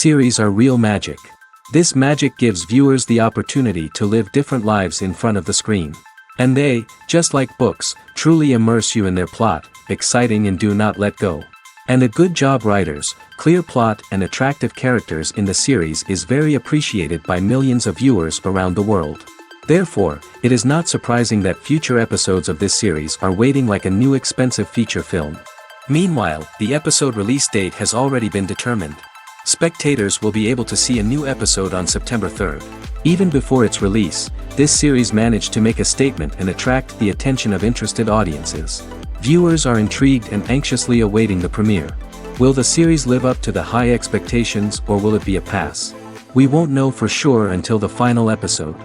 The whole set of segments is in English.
series are real magic. This magic gives viewers the opportunity to live different lives in front of the screen. And they, just like books, truly immerse you in their plot, exciting and do not let go. And a good job writers, clear plot and attractive characters in the series is very appreciated by millions of viewers around the world. Therefore, it is not surprising that future episodes of this series are waiting like a new expensive feature film. Meanwhile, the episode release date has already been determined. Spectators will be able to see a new episode on September 3rd. Even before its release, this series managed to make a statement and attract the attention of interested audiences. Viewers are intrigued and anxiously awaiting the premiere. Will the series live up to the high expectations or will it be a pass? We won't know for sure until the final episode.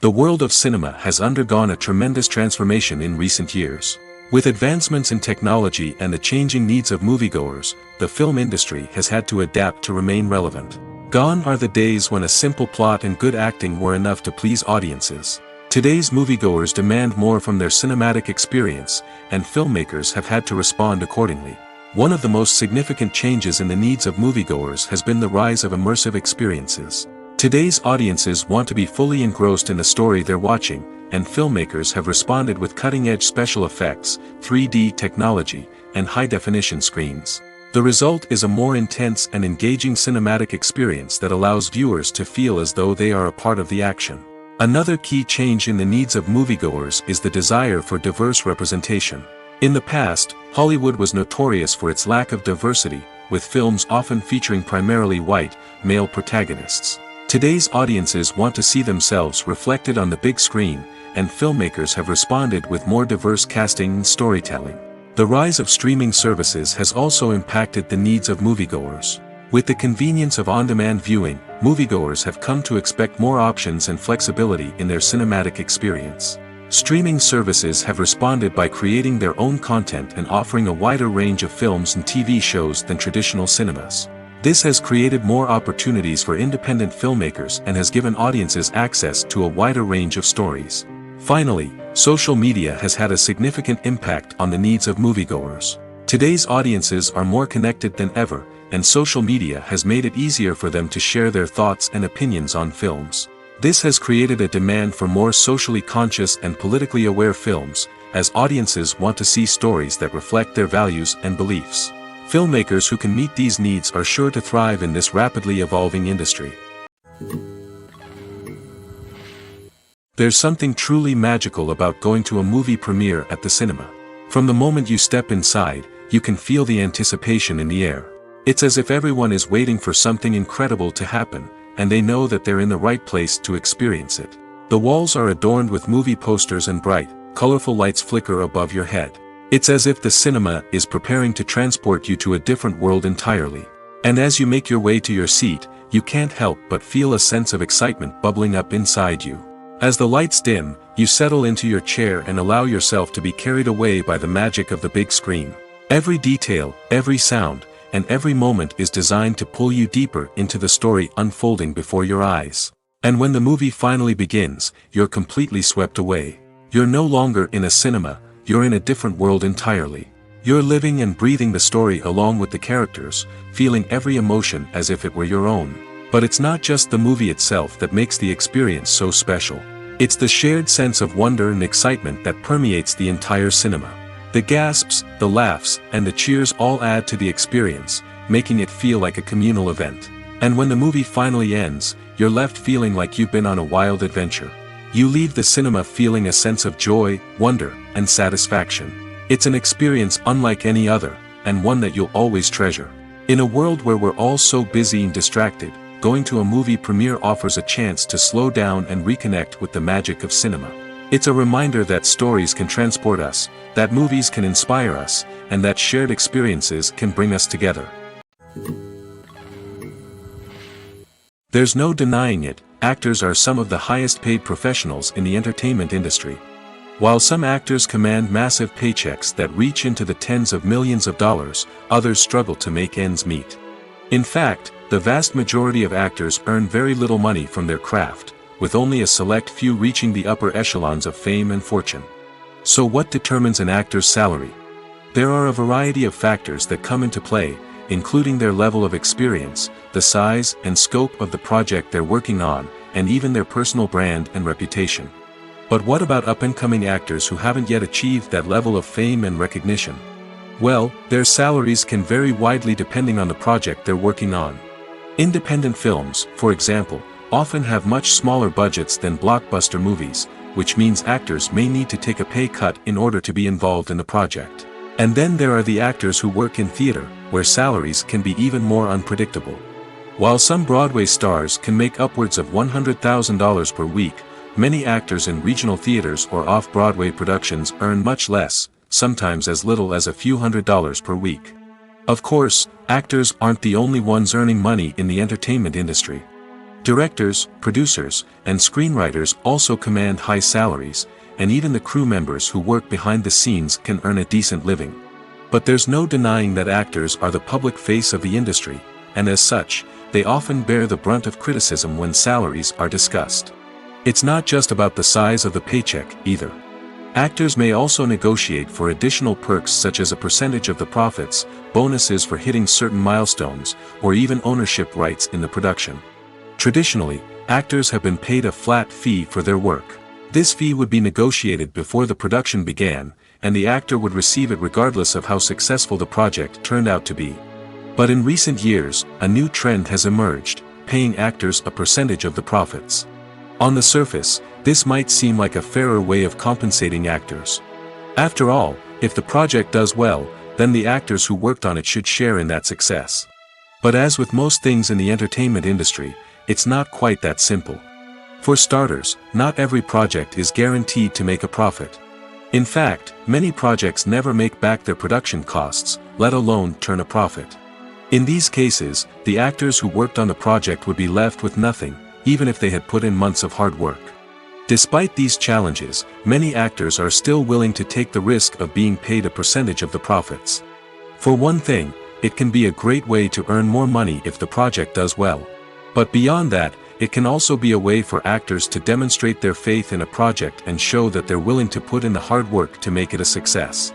The world of cinema has undergone a tremendous transformation in recent years. With advancements in technology and the changing needs of moviegoers, the film industry has had to adapt to remain relevant. Gone are the days when a simple plot and good acting were enough to please audiences. Today's moviegoers demand more from their cinematic experience, and filmmakers have had to respond accordingly. One of the most significant changes in the needs of moviegoers has been the rise of immersive experiences. Today's audiences want to be fully engrossed in the story they're watching, and filmmakers have responded with cutting-edge special effects, 3D technology, and high-definition screens. The result is a more intense and engaging cinematic experience that allows viewers to feel as though they are a part of the action. Another key change in the needs of moviegoers is the desire for diverse representation. In the past, Hollywood was notorious for its lack of diversity, with films often featuring primarily white, male protagonists. Today's audiences want to see themselves reflected on the big screen, and filmmakers have responded with more diverse casting and storytelling. The rise of streaming services has also impacted the needs of moviegoers. With the convenience of on-demand viewing, moviegoers have come to expect more options and flexibility in their cinematic experience. Streaming services have responded by creating their own content and offering a wider range of films and TV shows than traditional cinemas. This has created more opportunities for independent filmmakers and has given audiences access to a wider range of stories. Finally, social media has had a significant impact on the needs of moviegoers. Today's audiences are more connected than ever, and social media has made it easier for them to share their thoughts and opinions on films. This has created a demand for more socially conscious and politically aware films, as audiences want to see stories that reflect their values and beliefs. Filmmakers who can meet these needs are sure to thrive in this rapidly evolving industry. There's something truly magical about going to a movie premiere at the cinema. From the moment you step inside, you can feel the anticipation in the air. It's as if everyone is waiting for something incredible to happen, and they know that they're in the right place to experience it. The walls are adorned with movie posters and bright, colorful lights flicker above your head. It's as if the cinema is preparing to transport you to a different world entirely. And as you make your way to your seat, you can't help but feel a sense of excitement bubbling up inside you. As the lights dim, you settle into your chair and allow yourself to be carried away by the magic of the big screen. Every detail, every sound, and every moment is designed to pull you deeper into the story unfolding before your eyes. And when the movie finally begins, you're completely swept away. You're no longer in a cinema, you're in a different world entirely. You're living and breathing the story along with the characters, feeling every emotion as if it were your own. But it's not just the movie itself that makes the experience so special. It's the shared sense of wonder and excitement that permeates the entire cinema. The gasps, the laughs, and the cheers all add to the experience, making it feel like a communal event. And when the movie finally ends, you're left feeling like you've been on a wild adventure. You leave the cinema feeling a sense of joy, wonder, and satisfaction. It's an experience unlike any other, and one that you'll always treasure. In a world where we're all so busy and distracted, going to a movie premiere offers a chance to slow down and reconnect with the magic of cinema. It's a reminder that stories can transport us, that movies can inspire us, and that shared experiences can bring us together. There's no denying it, actors are some of the highest paid professionals in the entertainment industry. While some actors command massive paychecks that reach into the tens of millions of dollars, others struggle to make ends meet. In fact, the vast majority of actors earn very little money from their craft, with only a select few reaching the upper echelons of fame and fortune. So what determines an actor's salary? There are a variety of factors that come into play, including their level of experience, the size and scope of the project they're working on, and even their personal brand and reputation. But what about up-and-coming actors who haven't yet achieved that level of fame and recognition? Well, their salaries can vary widely depending on the project they're working on. Independent films, for example, often have much smaller budgets than blockbuster movies, which means actors may need to take a pay cut in order to be involved in the project. And then there are the actors who work in theater, where salaries can be even more unpredictable. While some Broadway stars can make upwards of $100,000 per week, many actors in regional theaters or off-Broadway productions earn much less, sometimes as little as a few $100s per week. Of course, actors aren't the only ones earning money in the entertainment industry. Directors, producers, and screenwriters also command high salaries, and even the crew members who work behind the scenes can earn a decent living. But there's no denying that actors are the public face of the industry, and as such, they often bear the brunt of criticism when salaries are discussed. It's not just about the size of the paycheck, either. Actors may also negotiate for additional perks such as a percentage of the profits, bonuses for hitting certain milestones, or even ownership rights in the production. Traditionally, actors have been paid a flat fee for their work. This fee would be negotiated before the production began, and the actor would receive it regardless of how successful the project turned out to be. But in recent years, a new trend has emerged, paying actors a percentage of the profits. On the surface, this might seem like a fairer way of compensating actors. After all, if the project does well, then the actors who worked on it should share in that success. But as with most things in the entertainment industry, it's not quite that simple. For starters, not every project is guaranteed to make a profit. In fact, many projects never make back their production costs, let alone turn a profit. In these cases, the actors who worked on the project would be left with nothing, even if they had put in months of hard work. Despite these challenges, many actors are still willing to take the risk of being paid a percentage of the profits. For one thing, it can be a great way to earn more money if the project does well. But beyond that, it can also be a way for actors to demonstrate their faith in a project and show that they're willing to put in the hard work to make it a success.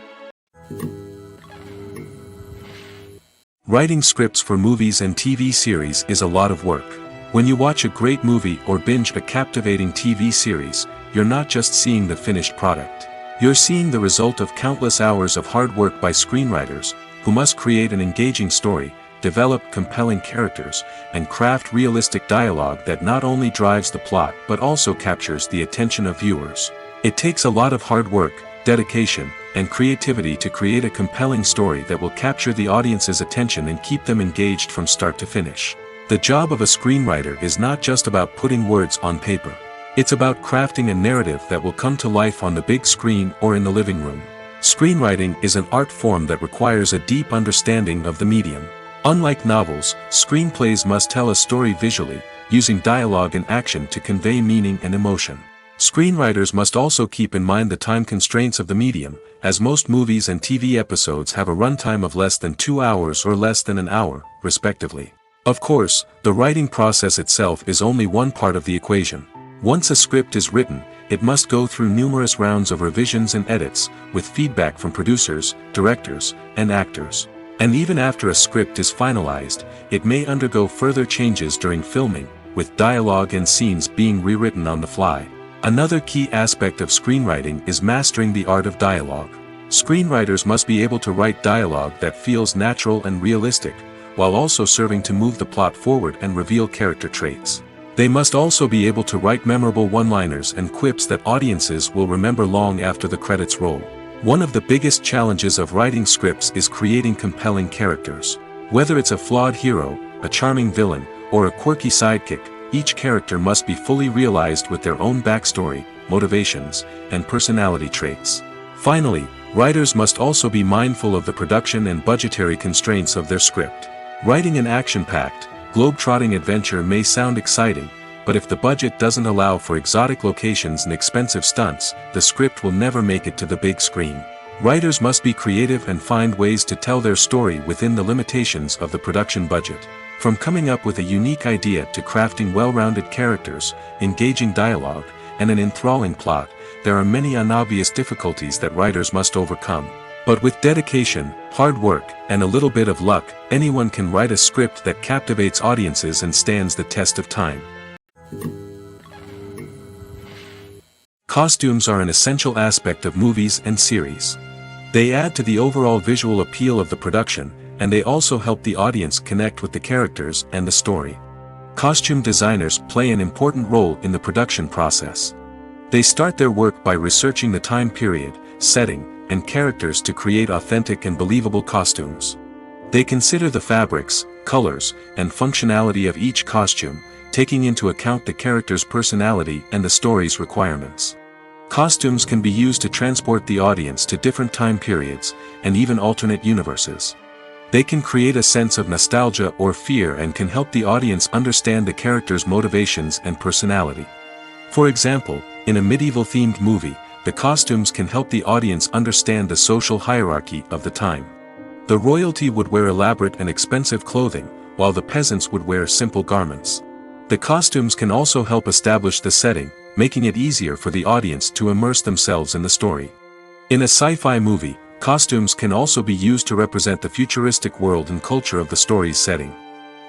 Writing scripts for movies and TV series is a lot of work. When you watch a great movie or binge a captivating TV series, you're not just seeing the finished product. You're seeing the result of countless hours of hard work by screenwriters, who must create an engaging story, develop compelling characters, and craft realistic dialogue that not only drives the plot but also captures the attention of viewers. It takes a lot of hard work, dedication, and creativity to create a compelling story that will capture the audience's attention and keep them engaged from start to finish. The job of a screenwriter is not just about putting words on paper. It's about crafting a narrative that will come to life on the big screen or in the living room. Screenwriting is an art form that requires a deep understanding of the medium. Unlike novels, screenplays must tell a story visually, using dialogue and action to convey meaning and emotion. Screenwriters must also keep in mind the time constraints of the medium, as most movies and TV episodes have a runtime of less than 2 hours or less than an hour, respectively. Of course, the writing process itself is only one part of the equation. Once a script is written, it must go through numerous rounds of revisions and edits, with feedback from producers, directors, and actors. And even after a script is finalized, it may undergo further changes during filming, with dialogue and scenes being rewritten on the fly. Another key aspect of screenwriting is mastering the art of dialogue. Screenwriters must be able to write dialogue that feels natural and realistic, while also serving to move the plot forward and reveal character traits. They must also be able to write memorable one-liners and quips that audiences will remember long after the credits roll. One of the biggest challenges of writing scripts is creating compelling characters. Whether it's a flawed hero, a charming villain, or a quirky sidekick, each character must be fully realized with their own backstory, motivations, and personality traits. Finally, writers must also be mindful of the production and budgetary constraints of their script. Writing an action-packed, globe-trotting adventure may sound exciting, but if the budget doesn't allow for exotic locations and expensive stunts, the script will never make it to the big screen. Writers must be creative and find ways to tell their story within the limitations of the production budget. From coming up with a unique idea to crafting well-rounded characters, engaging dialogue, and an enthralling plot, there are many unobvious difficulties that writers must overcome. But with dedication, hard work, and a little bit of luck, anyone can write a script that captivates audiences and stands the test of time. Costumes are an essential aspect of movies and series. They add to the overall visual appeal of the production, and they also help the audience connect with the characters and the story. Costume designers play an important role in the production process. They start their work by researching the time period, setting, and characters to create authentic and believable costumes. They consider the fabrics, colors, and functionality of each costume, taking into account the character's personality and the story's requirements. Costumes can be used to transport the audience to different time periods, and even alternate universes. They can create a sense of nostalgia or fear and can help the audience understand the character's motivations and personality. For example, in a medieval-themed movie, the costumes can help the audience understand the social hierarchy of the time. The royalty would wear elaborate and expensive clothing, while the peasants would wear simple garments. The costumes can also help establish the setting, making it easier for the audience to immerse themselves in the story. In a sci-fi movie, costumes can also be used to represent the futuristic world and culture of the story's setting.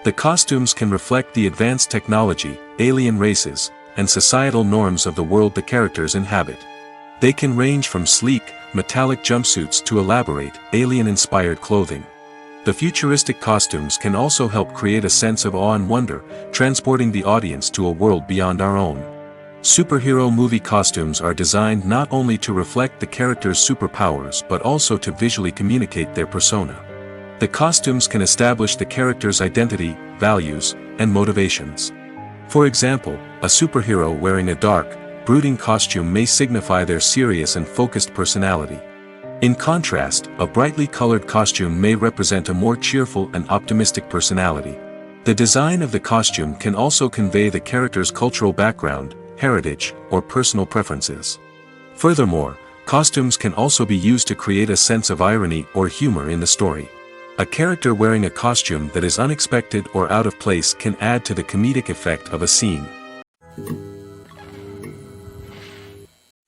The costumes can reflect the advanced technology, alien races, and societal norms of the world the characters inhabit. They can range from sleek, metallic jumpsuits to elaborate, alien-inspired clothing. The futuristic costumes can also help create a sense of awe and wonder, transporting the audience to a world beyond our own. Superhero movie costumes are designed not only to reflect the character's superpowers but also to visually communicate their persona. The costumes can establish the character's identity, values, and motivations. For example, a superhero wearing a dark, brooding costume may signify their serious and focused personality. In contrast, a brightly colored costume may represent a more cheerful and optimistic personality. The design of the costume can also convey the character's cultural background, heritage, or personal preferences. Furthermore, costumes can also be used to create a sense of irony or humor in the story. A character wearing a costume that is unexpected or out of place can add to the comedic effect of a scene.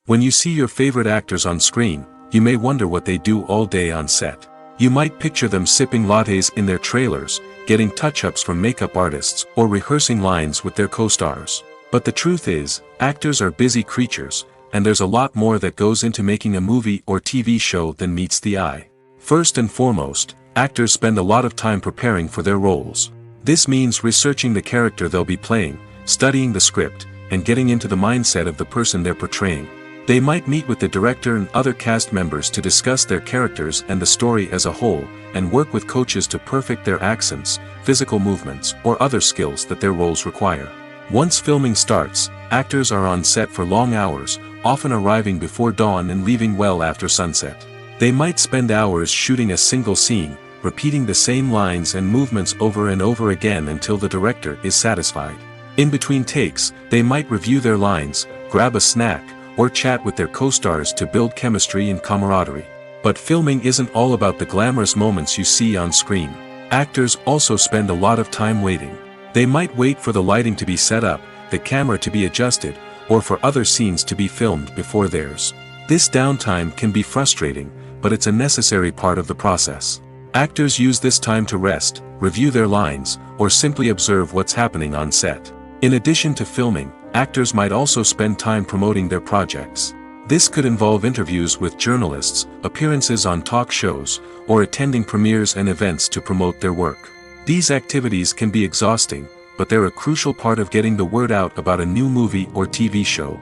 When you see your favorite actors on screen, you may wonder what they do all day on set. You might picture them sipping lattes in their trailers, getting touch-ups from makeup artists, or rehearsing lines with their co-stars. But the truth is, actors are busy creatures, and there's a lot more that goes into making a movie or TV show than meets the eye. First and foremost, actors spend a lot of time preparing for their roles. This means researching the character they'll be playing, studying the script, and getting into the mindset of the person they're portraying. They might meet with the director and other cast members to discuss their characters and the story as a whole, and work with coaches to perfect their accents, physical movements, or other skills that their roles require. Once filming starts, actors are on set for long hours, often arriving before dawn and leaving well after sunset. They might spend hours shooting a single scene, repeating the same lines and movements over and over again until the director is satisfied. In between takes, they might review their lines, grab a snack, or chat with their co-stars to build chemistry and camaraderie. But filming isn't all about the glamorous moments you see on screen. Actors also spend a lot of time waiting. They might wait for the lighting to be set up, the camera to be adjusted, or for other scenes to be filmed before theirs. This downtime can be frustrating, but it's a necessary part of the process. Actors use this time to rest, review their lines, or simply observe what's happening on set. In addition to filming, actors might also spend time promoting their projects. This could involve interviews with journalists, appearances on talk shows, or attending premieres and events to promote their work. These activities can be exhausting, but they're a crucial part of getting the word out about a new movie or TV show.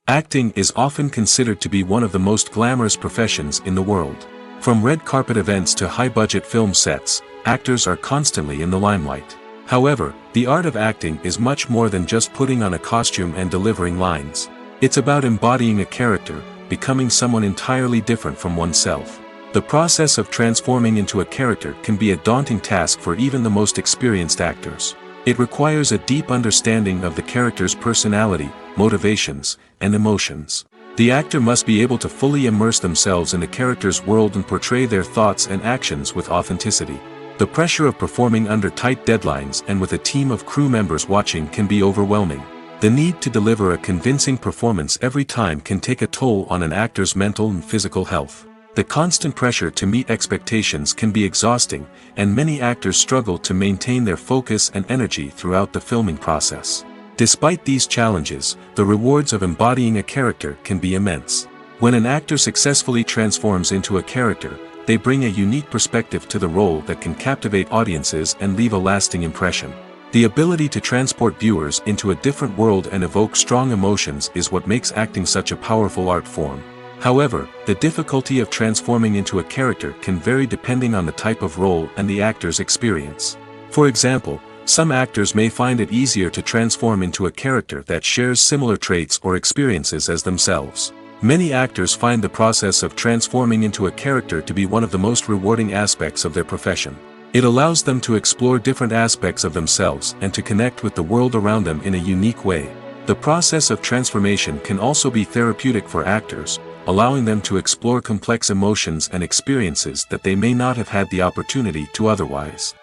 Acting is often considered to be one of the most glamorous professions in the world. From red carpet events to high-budget film sets, actors are constantly in the limelight. However, the art of acting is much more than just putting on a costume and delivering lines. It's about embodying a character, becoming someone entirely different from oneself. The process of transforming into a character can be a daunting task for even the most experienced actors. It requires a deep understanding of the character's personality, motivations, and emotions. The actor must be able to fully immerse themselves in the character's world and portray their thoughts and actions with authenticity. The pressure of performing under tight deadlines and with a team of crew members watching can be overwhelming. The need to deliver a convincing performance every time can take a toll on an actor's mental and physical health. The constant pressure to meet expectations can be exhausting, and many actors struggle to maintain their focus and energy throughout the filming process. Despite these challenges, the rewards of embodying a character can be immense. When an actor successfully transforms into a character, they bring a unique perspective to the role that can captivate audiences and leave a lasting impression. The ability to transport viewers into a different world and evoke strong emotions is what makes acting such a powerful art form. However, the difficulty of transforming into a character can vary depending on the type of role and the actor's experience. For example, some actors may find it easier to transform into a character that shares similar traits or experiences as themselves. Many actors find the process of transforming into a character to be one of the most rewarding aspects of their profession. It allows them to explore different aspects of themselves and to connect with the world around them in a unique way. The process of transformation can also be therapeutic for actors, allowing them to explore complex emotions and experiences that they may not have had the opportunity to otherwise.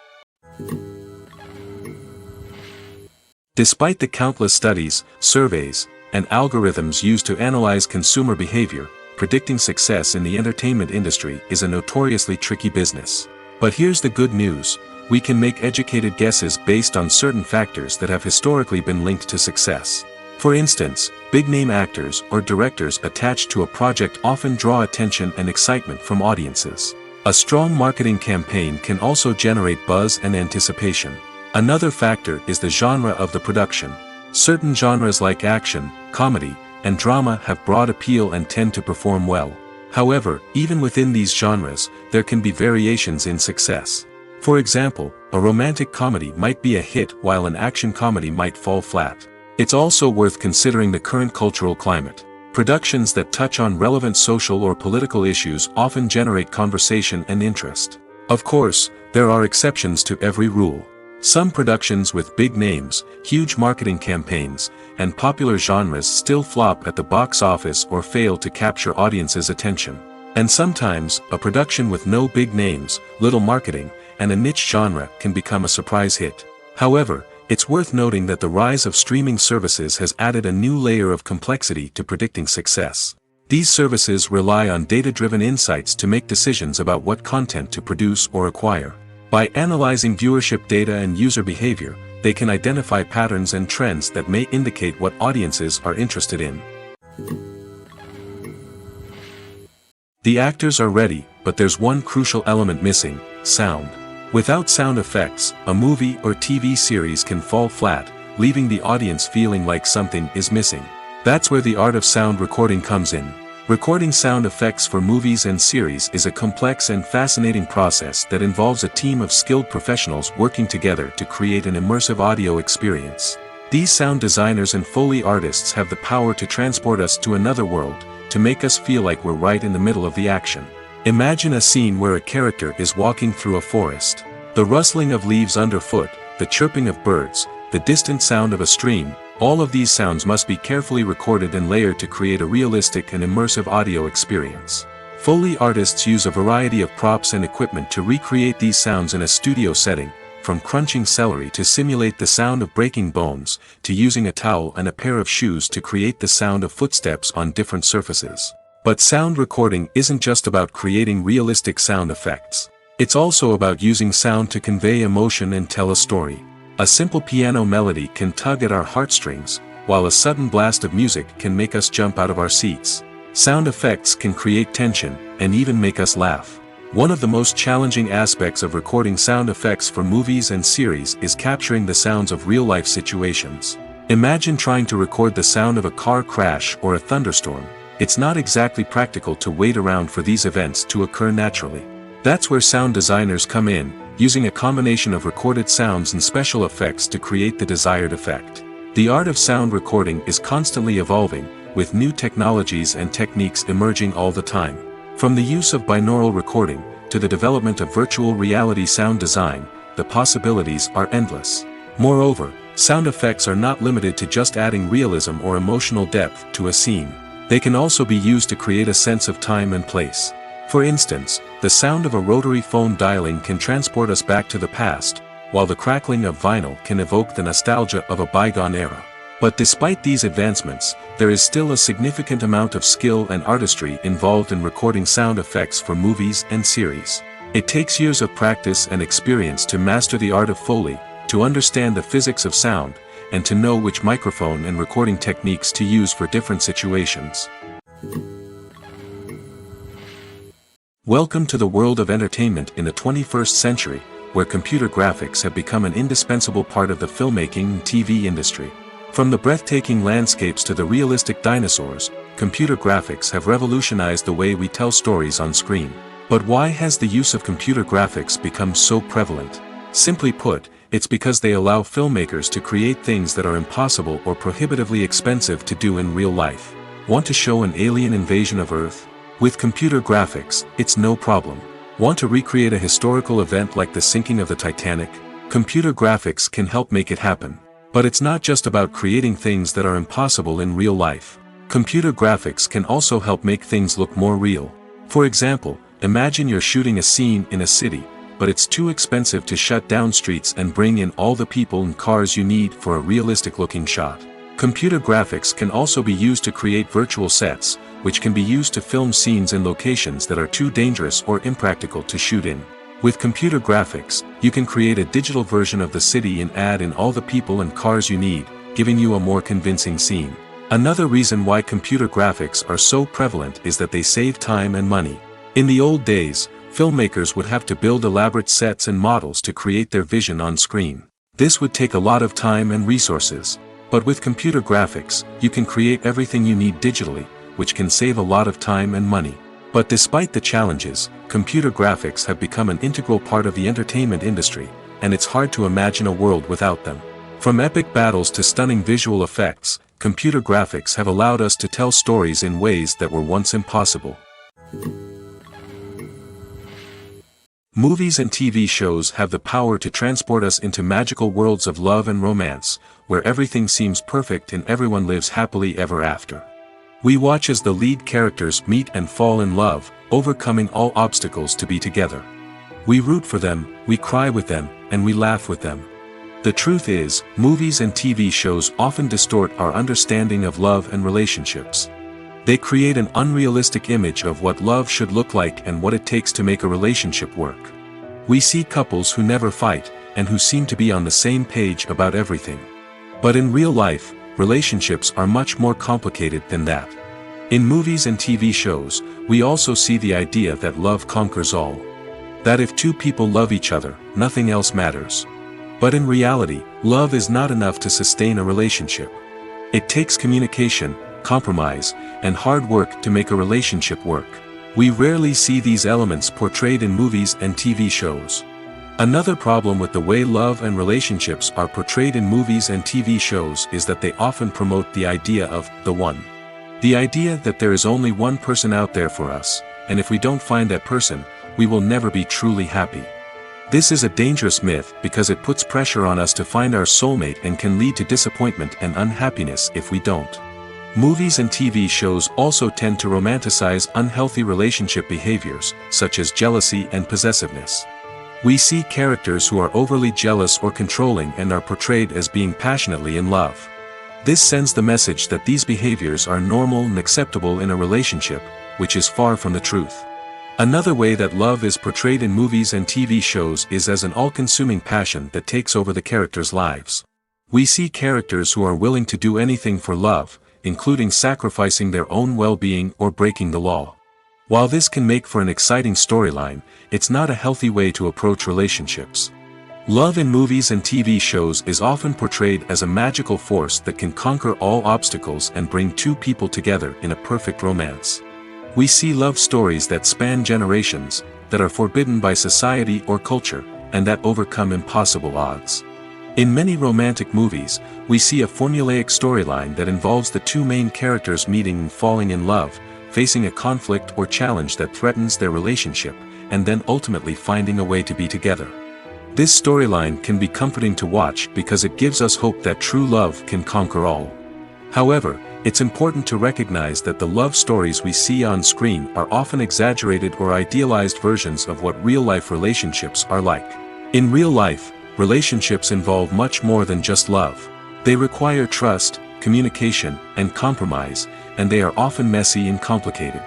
Despite the countless studies, surveys, and algorithms used to analyze consumer behavior, predicting success in the entertainment industry is a notoriously tricky business. But here's the good news: we can make educated guesses based on certain factors that have historically been linked to success. For instance, big-name actors or directors attached to a project often draw attention and excitement from audiences. A strong marketing campaign can also generate buzz and anticipation. Another factor is the genre of the production. Certain genres like action, comedy, and drama have broad appeal and tend to perform well. However, even within these genres, there can be variations in success. For example, a romantic comedy might be a hit while an action comedy might fall flat. It's also worth considering the current cultural climate. Productions that touch on relevant social or political issues often generate conversation and interest. Of course, there are exceptions to every rule. Some productions with big names, huge marketing campaigns, and popular genres still flop at the box office or fail to capture audiences' attention. And sometimes, a production with no big names, little marketing, and a niche genre can become a surprise hit. However, it's worth noting that the rise of streaming services has added a new layer of complexity to predicting success. These services rely on data-driven insights to make decisions about what content to produce or acquire. By analyzing viewership data and user behavior, they can identify patterns and trends that may indicate what audiences are interested in. The actors are ready, but there's one crucial element missing: sound. Without sound effects, a movie or TV series can fall flat, leaving the audience feeling like something is missing. That's where the art of sound recording comes in. Recording sound effects for movies and series is a complex and fascinating process that involves a team of skilled professionals working together to create an immersive audio experience. These sound designers and Foley artists have the power to transport us to another world, to make us feel like we're right in the middle of the action. Imagine a scene where a character is walking through a forest. The rustling of leaves underfoot, the chirping of birds, the distant sound of a stream, all of these sounds must be carefully recorded and layered to create a realistic and immersive audio experience. Foley artists use a variety of props and equipment to recreate these sounds in a studio setting, from crunching celery to simulate the sound of breaking bones, to using a towel and a pair of shoes to create the sound of footsteps on different surfaces. But sound recording isn't just about creating realistic sound effects. It's also about using sound to convey emotion and tell a story. A simple piano melody can tug at our heartstrings, while a sudden blast of music can make us jump out of our seats. Sound effects can create tension, and even make us laugh. One of the most challenging aspects of recording sound effects for movies and series is capturing the sounds of real-life situations. Imagine trying to record the sound of a car crash or a thunderstorm. It's not exactly practical to wait around for these events to occur naturally. That's where sound designers come in, using a combination of recorded sounds and special effects to create the desired effect. The art of sound recording is constantly evolving, with new technologies and techniques emerging all the time. From the use of binaural recording, to the development of virtual reality sound design, the possibilities are endless. Moreover, sound effects are not limited to just adding realism or emotional depth to a scene. They can also be used to create a sense of time and place. For instance, the sound of a rotary phone dialing can transport us back to the past, while the crackling of vinyl can evoke the nostalgia of a bygone era. But despite these advancements, there is still a significant amount of skill and artistry involved in recording sound effects for movies and series. It takes years of practice and experience to master the art of Foley, to understand the physics of sound, and to know which microphone and recording techniques to use for different situations. Welcome to the world of entertainment in the 21st century, where computer graphics have become an indispensable part of the filmmaking and TV industry. From the breathtaking landscapes to the realistic dinosaurs, computer graphics have revolutionized the way we tell stories on screen. But why has the use of computer graphics become so prevalent? Simply put, it's because they allow filmmakers to create things that are impossible or prohibitively expensive to do in real life. Want to show an alien invasion of Earth? With computer graphics, it's no problem. Want to recreate a historical event like the sinking of the Titanic? Computer graphics can help make it happen. But it's not just about creating things that are impossible in real life. Computer graphics can also help make things look more real. For example, imagine you're shooting a scene in a city, but it's too expensive to shut down streets and bring in all the people and cars you need for a realistic-looking shot. Computer graphics can also be used to create virtual sets, which can be used to film scenes in locations that are too dangerous or impractical to shoot in. With computer graphics, you can create a digital version of the city and add in all the people and cars you need, giving you a more convincing scene. Another reason why computer graphics are so prevalent is that they save time and money. In the old days, filmmakers would have to build elaborate sets and models to create their vision on screen. This would take a lot of time and resources. But with computer graphics, you can create everything you need digitally, which can save a lot of time and money. But despite the challenges, computer graphics have become an integral part of the entertainment industry, and it's hard to imagine a world without them. From epic battles to stunning visual effects, computer graphics have allowed us to tell stories in ways that were once impossible. Movies and TV shows have the power to transport us into magical worlds of love and romance, where everything seems perfect and everyone lives happily ever after. We watch as the lead characters meet and fall in love, overcoming all obstacles to be together. We root for them, we cry with them, and we laugh with them. The truth is, movies and TV shows often distort our understanding of love and relationships. They create an unrealistic image of what love should look like and what it takes to make a relationship work. We see couples who never fight, and who seem to be on the same page about everything. But in real life, relationships are much more complicated than that. In movies and TV shows, we also see the idea that love conquers all. That if two people love each other, nothing else matters. But in reality, love is not enough to sustain a relationship. It takes communication, compromise, and hard work to make a relationship work. We rarely see these elements portrayed in movies and TV shows. Another problem with the way love and relationships are portrayed in movies and TV shows is that they often promote the idea of the one. The idea that there is only one person out there for us, and if we don't find that person, we will never be truly happy. This is a dangerous myth because it puts pressure on us to find our soulmate and can lead to disappointment and unhappiness if we don't. Movies and TV shows also tend to romanticize unhealthy relationship behaviors, such as jealousy and possessiveness. We see characters who are overly jealous or controlling and are portrayed as being passionately in love. This sends the message that these behaviors are normal and acceptable in a relationship, which is far from the truth. Another way that love is portrayed in movies and TV shows is as an all-consuming passion that takes over the characters' lives. We see characters who are willing to do anything for love, including sacrificing their own well-being or breaking the law. While this can make for an exciting storyline, it's not a healthy way to approach relationships. Love in movies and TV shows is often portrayed as a magical force that can conquer all obstacles and bring two people together in a perfect romance. We see love stories that span generations, that are forbidden by society or culture, and that overcome impossible odds. In many romantic movies, we see a formulaic storyline that involves the two main characters meeting and falling in love, facing a conflict or challenge that threatens their relationship, and then ultimately finding a way to be together. This storyline can be comforting to watch because it gives us hope that true love can conquer all. However, it's important to recognize that the love stories we see on screen are often exaggerated or idealized versions of what real-life relationships are like. In real life, relationships involve much more than just love. They require trust, communication, and compromise, and they are often messy and complicated.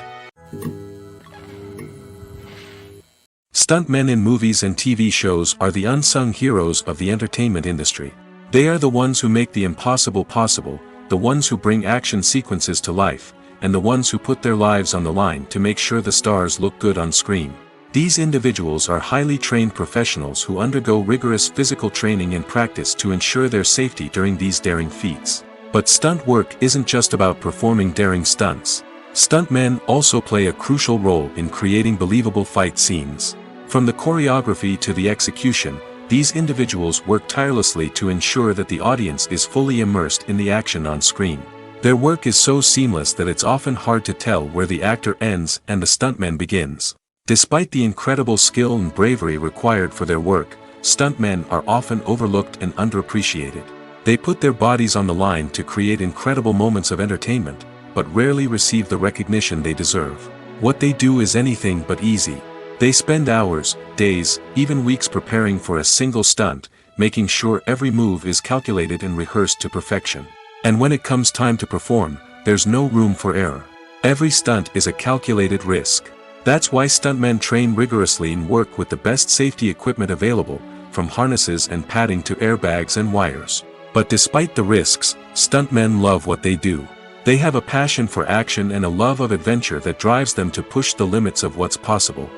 Stuntmen in movies and TV shows are the unsung heroes of the entertainment industry. They are the ones who make the impossible possible, the ones who bring action sequences to life, and the ones who put their lives on the line to make sure the stars look good on screen. These individuals are highly trained professionals who undergo rigorous physical training and practice to ensure their safety during these daring feats. But stunt work isn't just about performing daring stunts. Stuntmen also play a crucial role in creating believable fight scenes. From the choreography to the execution, these individuals work tirelessly to ensure that the audience is fully immersed in the action on screen. Their work is so seamless that it's often hard to tell where the actor ends and the stuntman begins. Despite the incredible skill and bravery required for their work, stuntmen are often overlooked and underappreciated. They put their bodies on the line to create incredible moments of entertainment, but rarely receive the recognition they deserve. What they do is anything but easy. They spend hours, days, even weeks preparing for a single stunt, making sure every move is calculated and rehearsed to perfection. And when it comes time to perform, there's no room for error. Every stunt is a calculated risk. That's why stuntmen train rigorously and work with the best safety equipment available, from harnesses and padding to airbags and wires. But despite the risks, stuntmen love what they do. They have a passion for action and a love of adventure that drives them to push the limits of what's possible.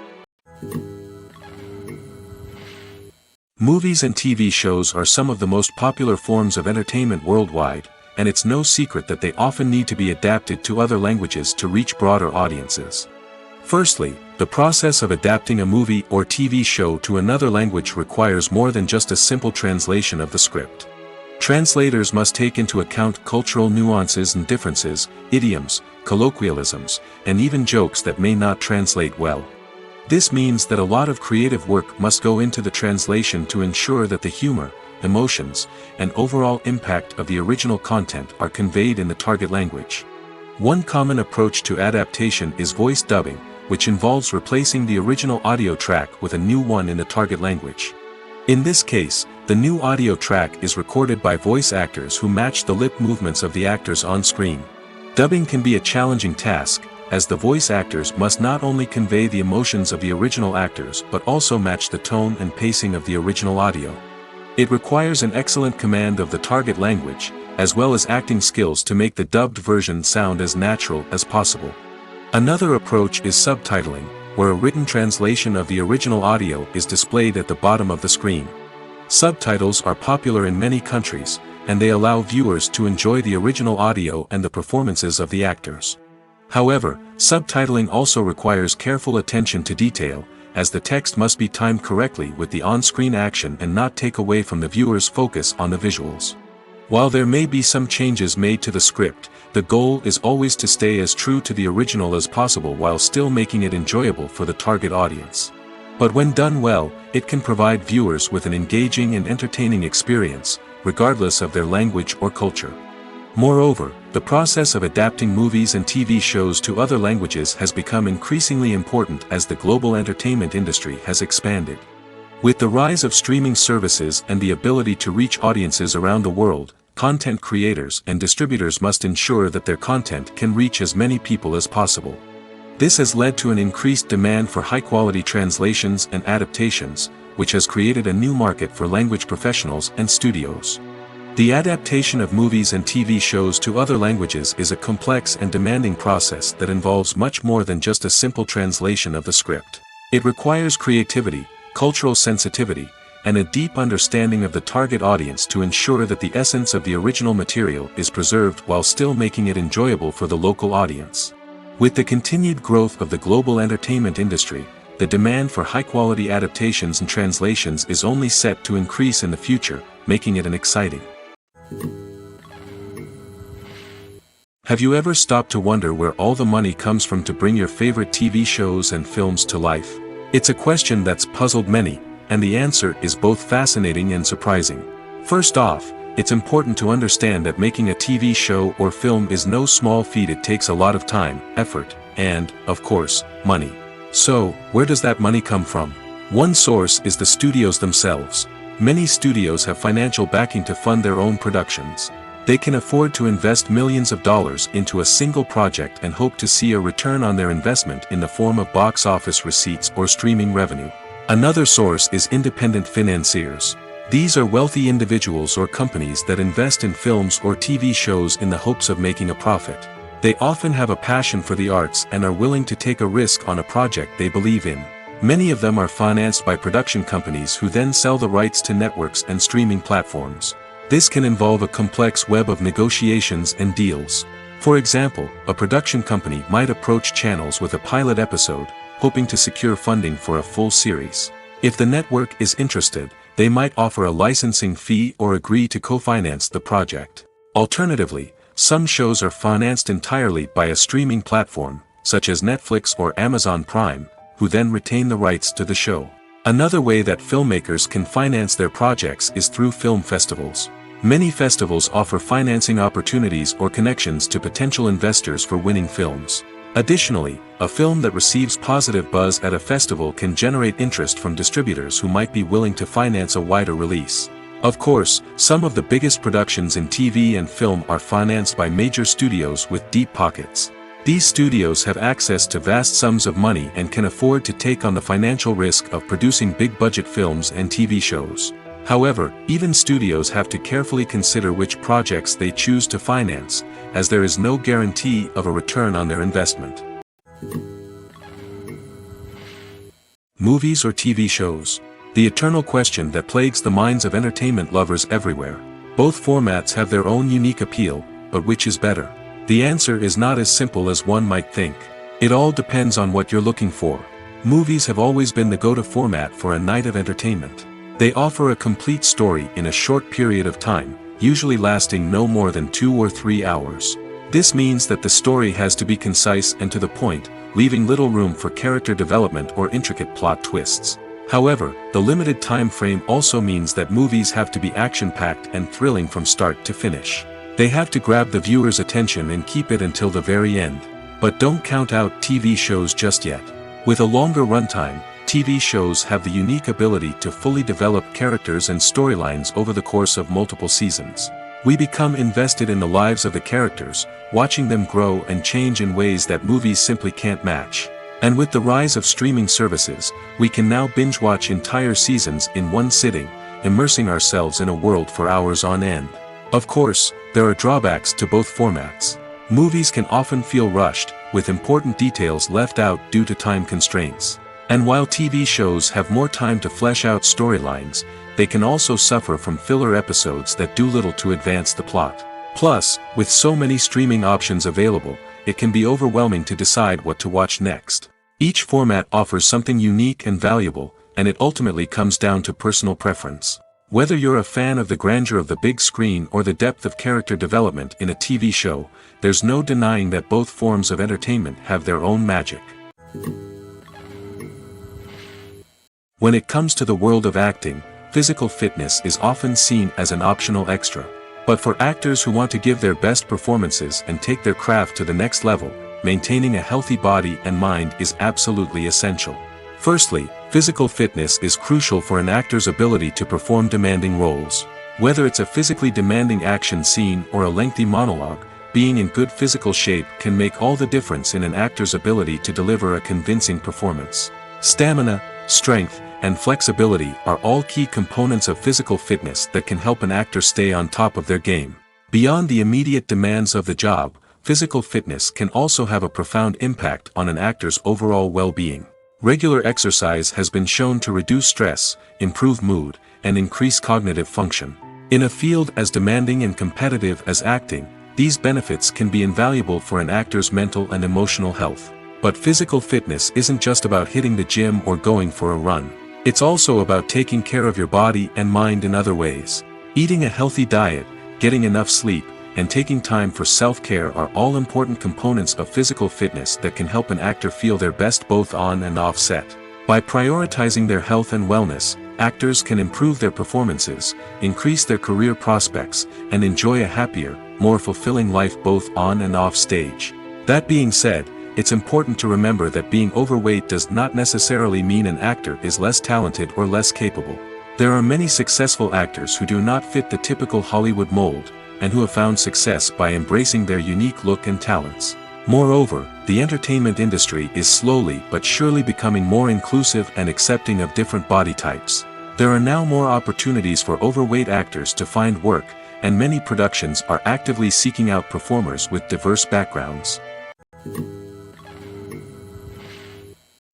Movies and TV shows are some of the most popular forms of entertainment worldwide, and it's no secret that they often need to be adapted to other languages to reach broader audiences. Firstly, the process of adapting a movie or TV show to another language requires more than just a simple translation of the script. Translators must take into account cultural nuances and differences, idioms, colloquialisms, and even jokes that may not translate well. This means that a lot of creative work must go into the translation to ensure that the humor, emotions, and overall impact of the original content are conveyed in the target language. One common approach to adaptation is voice dubbing, which involves replacing the original audio track with a new one in the target language. In this case, the new audio track is recorded by voice actors who match the lip movements of the actors on screen. Dubbing can be a challenging task, as the voice actors must not only convey the emotions of the original actors but also match the tone and pacing of the original audio. It requires an excellent command of the target language, as well as acting skills to make the dubbed version sound as natural as possible. Another approach is subtitling, where a written translation of the original audio is displayed at the bottom of the screen. Subtitles are popular in many countries, and they allow viewers to enjoy the original audio and the performances of the actors. However, subtitling also requires careful attention to detail, as the text must be timed correctly with the on-screen action and not take away from the viewer's focus on the visuals. While there may be some changes made to the script, the goal is always to stay as true to the original as possible while still making it enjoyable for the target audience. But when done well, it can provide viewers with an engaging and entertaining experience, regardless of their language or culture. Moreover, the process of adapting movies and TV shows to other languages has become increasingly important as the global entertainment industry has expanded. With the rise of streaming services and the ability to reach audiences around the world, content creators and distributors must ensure that their content can reach as many people as possible. This has led to an increased demand for high-quality translations and adaptations, which has created a new market for language professionals and studios. The adaptation of movies and TV shows to other languages is a complex and demanding process that involves much more than just a simple translation of the script. It requires creativity, cultural sensitivity, and a deep understanding of the target audience to ensure that the essence of the original material is preserved while still making it enjoyable for the local audience. With the continued growth of the global entertainment industry, the demand for high-quality adaptations and translations is only set to increase in the future, making it an exciting. Have you ever stopped to wonder where all the money comes from to bring your favorite TV shows and films to life? It's a question that's puzzled many, and the answer is both fascinating and surprising. First off, it's important to understand that making a TV show or film is no small feat. It takes a lot of time, effort, and, of course, money. So, where does that money come from? One source is the studios themselves. Many studios have financial backing to fund their own productions. They can afford to invest millions of dollars into a single project and hope to see a return on their investment in the form of box office receipts or streaming revenue. Another source is independent financiers. These are wealthy individuals or companies that invest in films or TV shows in the hopes of making a profit. They often have a passion for the arts and are willing to take a risk on a project they believe in. Many of them are financed by production companies who then sell the rights to networks and streaming platforms. This can involve a complex web of negotiations and deals. For example, a production company might approach channels with a pilot episode, hoping to secure funding for a full series. If the network is interested, they might offer a licensing fee or agree to co-finance the project. Alternatively, some shows are financed entirely by a streaming platform, such as Netflix or Amazon Prime, who then retain the rights to the show. Another way that filmmakers can finance their projects is through film festivals. Many festivals offer financing opportunities or connections to potential investors for winning films. Additionally, a film that receives positive buzz at a festival can generate interest from distributors who might be willing to finance a wider release. Of course, some of the biggest productions in TV and film are financed by major studios with deep pockets. These studios have access to vast sums of money and can afford to take on the financial risk of producing big-budget films and TV shows. However, even studios have to carefully consider which projects they choose to finance, as there is no guarantee of a return on their investment. Movies or TV shows? The eternal question that plagues the minds of entertainment lovers everywhere. Both formats have their own unique appeal, but which is better? The answer is not as simple as one might think. It all depends on what you're looking for. Movies have always been the go-to format for a night of entertainment. They offer a complete story in a short period of time, usually lasting no more than 2 or 3 hours. This means that the story has to be concise and to the point, leaving little room for character development or intricate plot twists. However, the limited time frame also means that movies have to be action-packed and thrilling from start to finish. They have to grab the viewer's attention and keep it until the very end. But don't count out TV shows just yet. With a longer runtime, TV shows have the unique ability to fully develop characters and storylines over the course of multiple seasons. We become invested in the lives of the characters, watching them grow and change in ways that movies simply can't match. And with the rise of streaming services, we can now binge-watch entire seasons in one sitting, immersing ourselves in a world for hours on end. Of course, there are drawbacks to both formats. Movies can often feel rushed, with important details left out due to time constraints. And while TV shows have more time to flesh out storylines, they can also suffer from filler episodes that do little to advance the plot. Plus, with so many streaming options available, it can be overwhelming to decide what to watch next. Each format offers something unique and valuable, and it ultimately comes down to personal preference. Whether you're a fan of the grandeur of the big screen or the depth of character development in a TV show, there's no denying that both forms of entertainment have their own magic. When it comes to the world of acting, physical fitness is often seen as an optional extra. But for actors who want to give their best performances and take their craft to the next level, maintaining a healthy body and mind is absolutely essential. Firstly, physical fitness is crucial for an actor's ability to perform demanding roles. Whether it's a physically demanding action scene or a lengthy monologue, being in good physical shape can make all the difference in an actor's ability to deliver a convincing performance. Stamina, strength, and flexibility are all key components of physical fitness that can help an actor stay on top of their game. Beyond the immediate demands of the job, physical fitness can also have a profound impact on an actor's overall well-being. Regular exercise has been shown to reduce stress, improve mood, and increase cognitive function. In a field as demanding and competitive as acting, these benefits can be invaluable for an actor's mental and emotional health. But physical fitness isn't just about hitting the gym or going for a run. It's also about taking care of your body and mind in other ways. Eating a healthy diet, getting enough sleep, and taking time for self-care are all important components of physical fitness that can help an actor feel their best both on and off set. By prioritizing their health and wellness, actors can improve their performances, increase their career prospects, and enjoy a happier, more fulfilling life both on and off stage. That being said, it's important to remember that being overweight does not necessarily mean an actor is less talented or less capable. There are many successful actors who do not fit the typical Hollywood mold, and who have found success by embracing their unique look and talents. Moreover, the entertainment industry is slowly but surely becoming more inclusive and accepting of different body types. There are now more opportunities for overweight actors to find work, and many productions are actively seeking out performers with diverse backgrounds.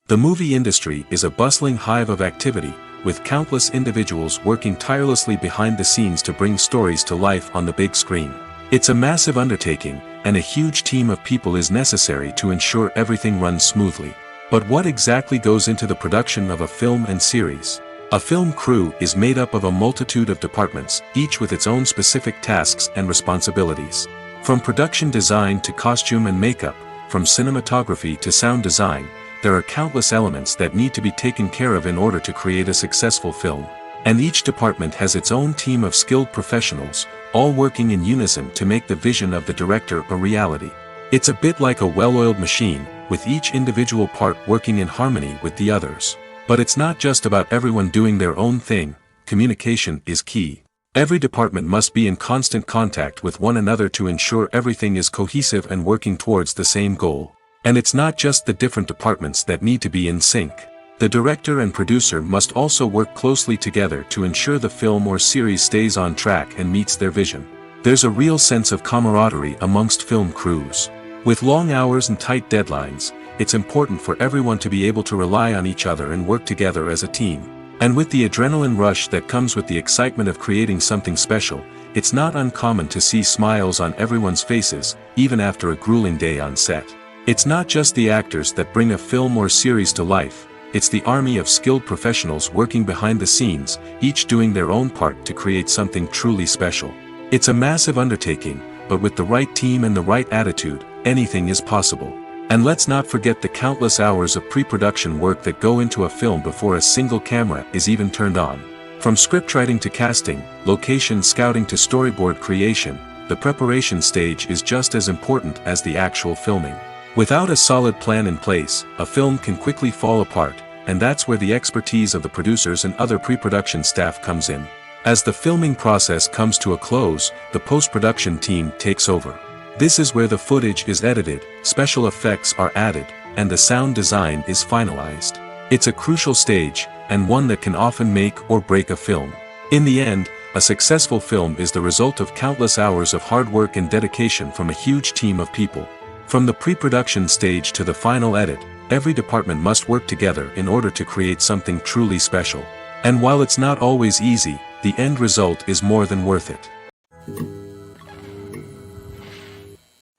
The movie industry is a bustling hive of activity, with countless individuals working tirelessly behind the scenes to bring stories to life on the big screen. It's a massive undertaking, and a huge team of people is necessary to ensure everything runs smoothly. But what exactly goes into the production of a film and series? A film crew is made up of a multitude of departments, each with its own specific tasks and responsibilities. From production design to costume and makeup, from cinematography to sound design, there are countless elements that need to be taken care of in order to create a successful film. And each department has its own team of skilled professionals, all working in unison to make the vision of the director a reality. It's a bit like a well-oiled machine, with each individual part working in harmony with the others. But it's not just about everyone doing their own thing. Communication is key. Every department must be in constant contact with one another to ensure everything is cohesive and working towards the same goal. And it's not just the different departments that need to be in sync. The director and producer must also work closely together to ensure the film or series stays on track and meets their vision. There's a real sense of camaraderie amongst film crews. With long hours and tight deadlines, it's important for everyone to be able to rely on each other and work together as a team. And with the adrenaline rush that comes with the excitement of creating something special, it's not uncommon to see smiles on everyone's faces, even after a grueling day on set. It's not just the actors that bring a film or series to life. It's the army of skilled professionals working behind the scenes, each doing their own part to create something truly special. It's a massive undertaking, but with the right team and the right attitude, anything is possible. And let's not forget the countless hours of pre-production work that go into a film before a single camera is even turned on. From scriptwriting to casting, location scouting to storyboard creation, the preparation stage is just as important as the actual filming. Without a solid plan in place, a film can quickly fall apart, and that's where the expertise of the producers and other pre-production staff comes in. As the filming process comes to a close, the post-production team takes over. This is where the footage is edited, special effects are added, and the sound design is finalized. It's a crucial stage, and one that can often make or break a film. In the end, a successful film is the result of countless hours of hard work and dedication from a huge team of people. From the pre-production stage to the final edit, every department must work together in order to create something truly special. And while it's not always easy, the end result is more than worth it.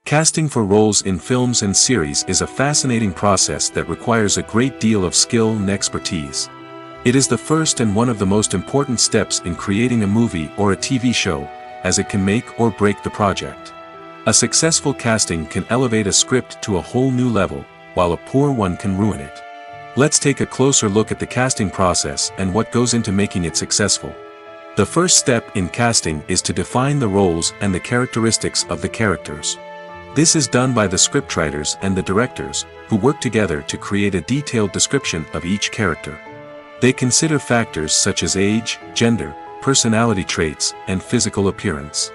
Casting for roles in films and series is a fascinating process that requires a great deal of skill and expertise. It is the first and one of the most important steps in creating a movie or a TV show, as it can make or break the project. A successful casting can elevate a script to a whole new level, while a poor one can ruin it. Let's take a closer look at the casting process and what goes into making it successful. The first step in casting is to define the roles and the characteristics of the characters. This is done by the scriptwriters and the directors, who work together to create a detailed description of each character. They consider factors such as age, gender, personality traits, and physical appearance.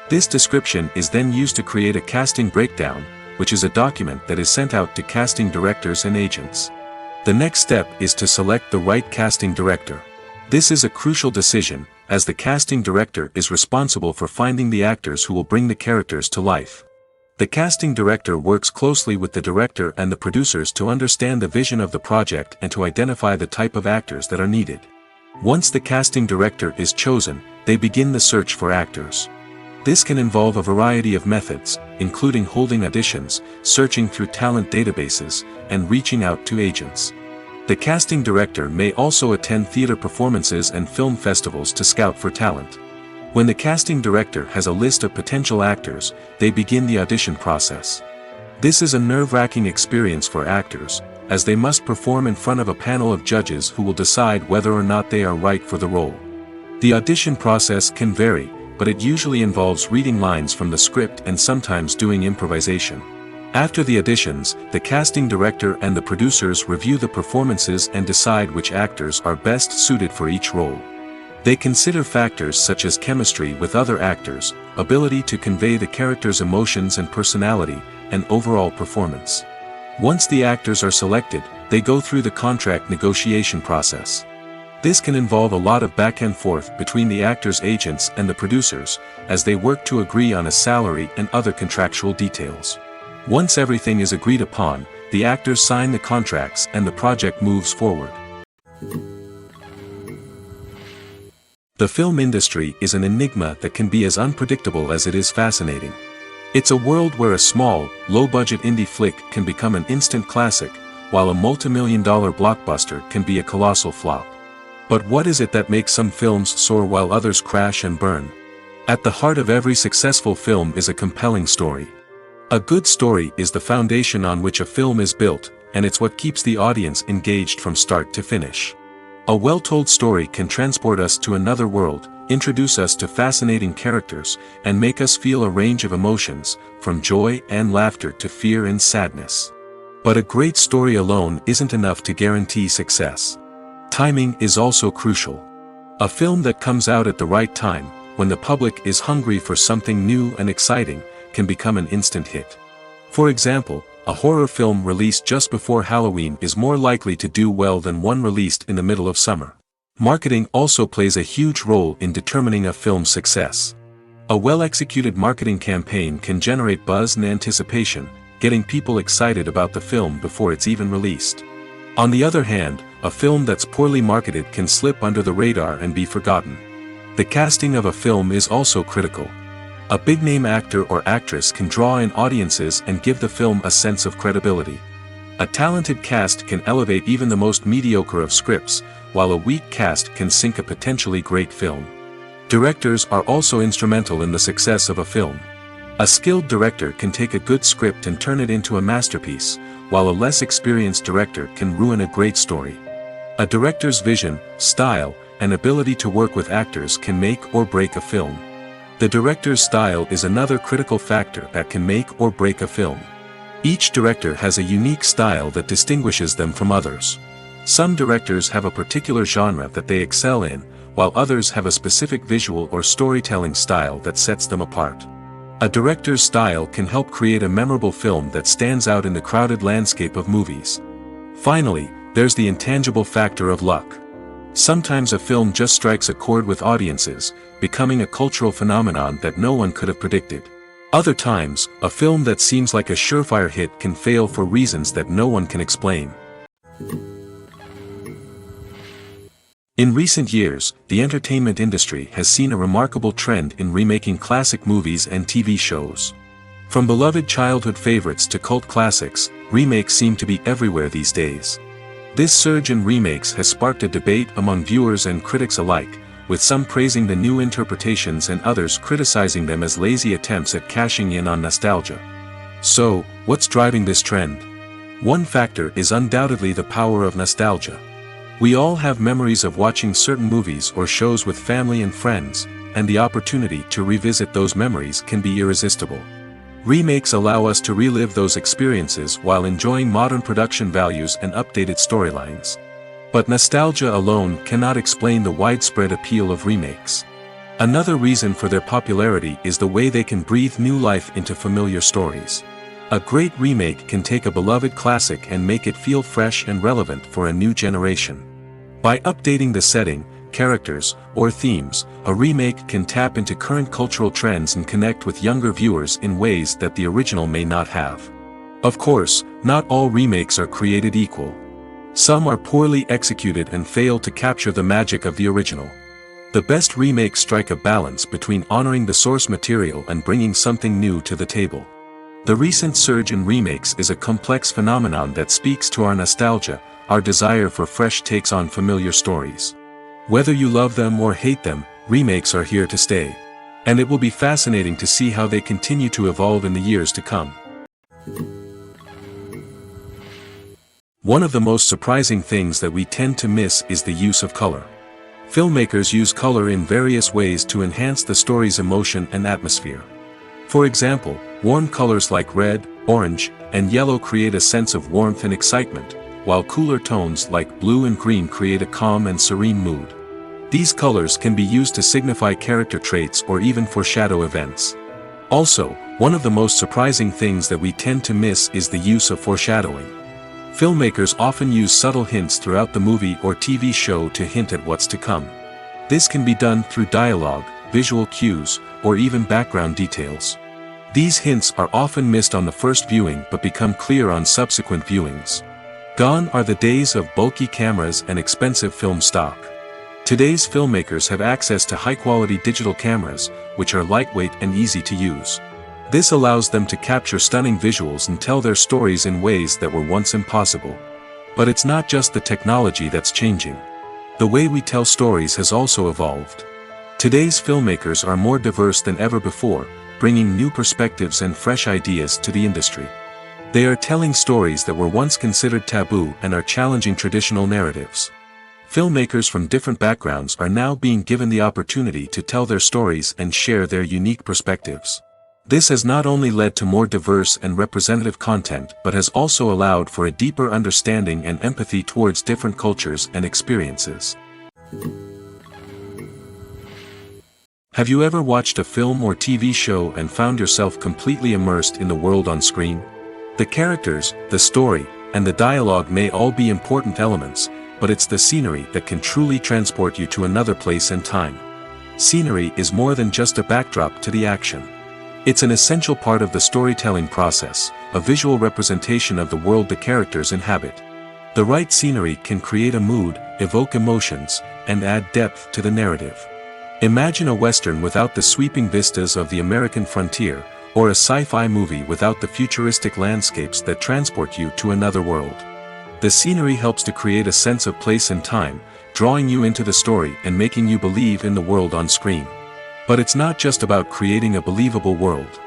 This description is then used to create a casting breakdown, which is a document that is sent out to casting directors and agents. The next step is to select the right casting director. This is a crucial decision, as the casting director is responsible for finding the actors who will bring the characters to life. The casting director works closely with the director and the producers to understand the vision of the project and to identify the type of actors that are needed. Once the casting director is chosen, they begin the search for actors. This can involve a variety of methods, including holding auditions, searching through talent databases, and reaching out to agents. The casting director may also attend theater performances and film festivals to scout for talent. When the casting director has a list of potential actors, they begin the audition process. This is a nerve-wracking experience for actors, as they must perform in front of a panel of judges who will decide whether or not they are right for the role. The audition process can vary, but it usually involves reading lines from the script and sometimes doing improvisation. After the auditions, the casting director and the producers review the performances and decide which actors are best suited for each role. They consider factors such as chemistry with other actors, ability to convey the character's emotions and personality, and overall performance. Once the actors are selected, they go through the contract negotiation process. This can involve a lot of back and forth between the actors' agents and the producers, as they work to agree on a salary and other contractual details. Once everything is agreed upon, the actors sign the contracts and the project moves forward. The film industry is an enigma that can be as unpredictable as it is fascinating. It's a world where a small, low-budget indie flick can become an instant classic, while a multi-million-dollar blockbuster can be a colossal flop. But what is it that makes some films soar while others crash and burn? At the heart of every successful film is a compelling story. A good story is the foundation on which a film is built, and it's what keeps the audience engaged from start to finish. A well-told story can transport us to another world, introduce us to fascinating characters, and make us feel a range of emotions, from joy and laughter to fear and sadness. But a great story alone isn't enough to guarantee success. Timing is also crucial. A film that comes out at the right time, when the public is hungry for something new and exciting, can become an instant hit. For example, a horror film released just before Halloween is more likely to do well than one released in the middle of summer. Marketing also plays a huge role in determining a film's success. A well-executed marketing campaign can generate buzz and anticipation, getting people excited about the film before it's even released. On the other hand, a film that's poorly marketed can slip under the radar and be forgotten. The casting of a film is also critical. A big-name actor or actress can draw in audiences and give the film a sense of credibility. A talented cast can elevate even the most mediocre of scripts, while a weak cast can sink a potentially great film. Directors are also instrumental in the success of a film. A skilled director can take a good script and turn it into a masterpiece, while a less experienced director can ruin a great story. A director's vision, style, and ability to work with actors can make or break a film. The director's style is another critical factor that can make or break a film. Each director has a unique style that distinguishes them from others. Some directors have a particular genre that they excel in, while others have a specific visual or storytelling style that sets them apart. A director's style can help create a memorable film that stands out in the crowded landscape of movies. Finally, there's the intangible factor of luck. Sometimes a film just strikes a chord with audiences, becoming a cultural phenomenon that no one could have predicted. Other times, a film that seems like a surefire hit can fail for reasons that no one can explain. In recent years, the entertainment industry has seen a remarkable trend in remaking classic movies and TV shows. From beloved childhood favorites to cult classics, remakes seem to be everywhere these days. This surge in remakes has sparked a debate among viewers and critics alike, with some praising the new interpretations and others criticizing them as lazy attempts at cashing in on nostalgia. So, what's driving this trend? One factor is undoubtedly the power of nostalgia. We all have memories of watching certain movies or shows with family and friends, and the opportunity to revisit those memories can be irresistible. Remakes allow us to relive those experiences while enjoying modern production values and updated storylines. But nostalgia alone cannot explain the widespread appeal of remakes. Another reason for their popularity is the way they can breathe new life into familiar stories. A great remake can take a beloved classic and make it feel fresh and relevant for a new generation. By updating the setting, characters, or themes, a remake can tap into current cultural trends and connect with younger viewers in ways that the original may not have. Of course, not all remakes are created equal. Some are poorly executed and fail to capture the magic of the original. The best remakes strike a balance between honoring the source material and bringing something new to the table. The recent surge in remakes is a complex phenomenon that speaks to our nostalgia, our desire for fresh takes on familiar stories. Whether you love them or hate them, remakes are here to stay. And it will be fascinating to see how they continue to evolve in the years to come. One of the most surprising things that we tend to miss is the use of color. Filmmakers use color in various ways to enhance the story's emotion and atmosphere. For example, warm colors like red, orange, and yellow create a sense of warmth and excitement, while cooler tones like blue and green create a calm and serene mood. These colors can be used to signify character traits or even foreshadow events. Also, one of the most surprising things that we tend to miss is the use of foreshadowing. Filmmakers often use subtle hints throughout the movie or TV show to hint at what's to come. This can be done through dialogue, visual cues, or even background details. These hints are often missed on the first viewing but become clear on subsequent viewings. Gone are the days of bulky cameras and expensive film stock. Today's filmmakers have access to high-quality digital cameras, which are lightweight and easy to use. This allows them to capture stunning visuals and tell their stories in ways that were once impossible. But it's not just the technology that's changing. The way we tell stories has also evolved. Today's filmmakers are more diverse than ever before, bringing new perspectives and fresh ideas to the industry. They are telling stories that were once considered taboo and are challenging traditional narratives. Filmmakers from different backgrounds are now being given the opportunity to tell their stories and share their unique perspectives. This has not only led to more diverse and representative content but has also allowed for a deeper understanding and empathy towards different cultures and experiences. Have you ever watched a film or TV show and found yourself completely immersed in the world on screen? The characters, the story, and the dialogue may all be important elements, but it's the scenery that can truly transport you to another place and time. Scenery is more than just a backdrop to the action. It's an essential part of the storytelling process, a visual representation of the world the characters inhabit. The right scenery can create a mood, evoke emotions, and add depth to the narrative. Imagine a Western without the sweeping vistas of the American frontier, or a sci-fi movie without the futuristic landscapes that transport you to another world. The scenery helps to create a sense of place and time, drawing you into the story and making you believe in the world on screen. But it's not just about creating a believable world.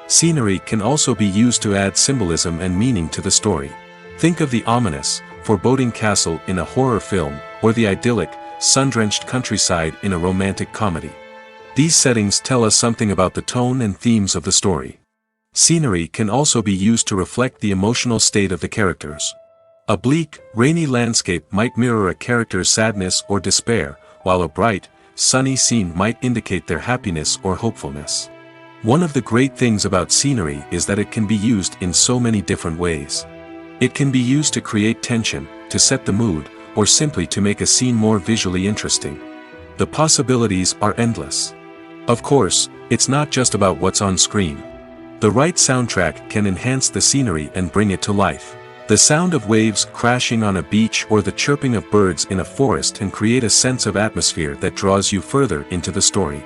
Scenery can also be used to add symbolism and meaning to the story. Think of the ominous, foreboding castle in a horror film, or the idyllic, sun-drenched countryside in a romantic comedy. These settings tell us something about the tone and themes of the story. Scenery can also be used to reflect the emotional state of the characters. A bleak, rainy landscape might mirror a character's sadness or despair, while a bright, sunny scene might indicate their happiness or hopefulness. One of the great things about scenery is that it can be used in so many different ways. It can be used to create tension, to set the mood, or simply to make a scene more visually interesting. The possibilities are endless. Of course, it's not just about what's on screen. The right soundtrack can enhance the scenery and bring it to life. The sound of waves crashing on a beach or the chirping of birds in a forest can create a sense of atmosphere that draws you further into the story.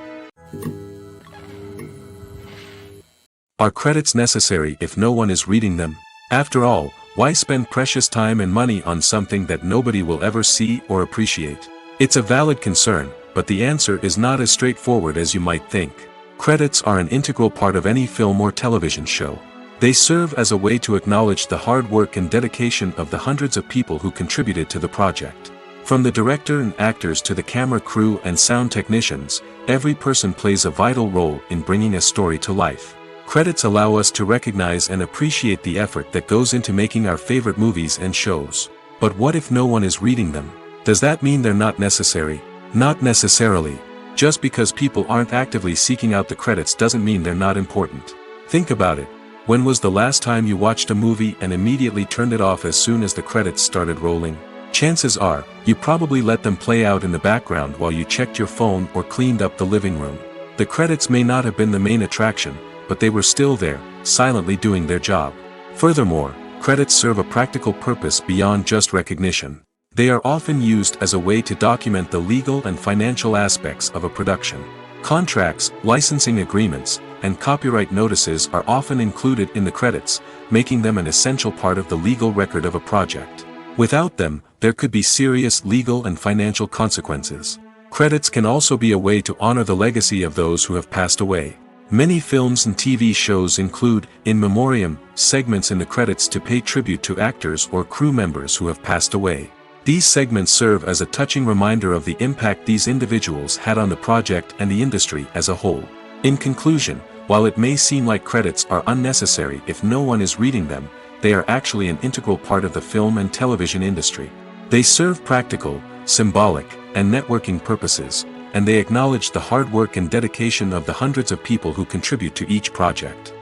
Are credits necessary if no one is reading them? After all, why spend precious time and money on something that nobody will ever see or appreciate? It's a valid concern, but the answer is not as straightforward as you might think. Credits are an integral part of any film or television show. They serve as a way to acknowledge the hard work and dedication of the hundreds of people who contributed to the project. From the director and actors to the camera crew and sound technicians, every person plays a vital role in bringing a story to life. Credits allow us to recognize and appreciate the effort that goes into making our favorite movies and shows. But what if no one is reading them? Does that mean they're not necessary? Not necessarily. Just because people aren't actively seeking out the credits doesn't mean they're not important. Think about it. When was the last time you watched a movie and immediately turned it off as soon as the credits started rolling? Chances are, you probably let them play out in the background while you checked your phone or cleaned up the living room. The credits may not have been the main attraction, but they were still there, silently doing their job. Furthermore, credits serve a practical purpose beyond just recognition. They are often used as a way to document the legal and financial aspects of a production. Contracts, licensing agreements, and copyright notices are often included in the credits, making them an essential part of the legal record of a project. Without them, there could be serious legal and financial consequences. Credits can also be a way to honor the legacy of those who have passed away. Many films and TV shows include, in memoriam, segments in the credits to pay tribute to actors or crew members who have passed away. These segments serve as a touching reminder of the impact these individuals had on the project and the industry as a whole. In conclusion, while it may seem like credits are unnecessary if no one is reading them, they are actually an integral part of the film and television industry. They serve practical, symbolic, and networking purposes, and they acknowledge the hard work and dedication of the hundreds of people who contribute to each project.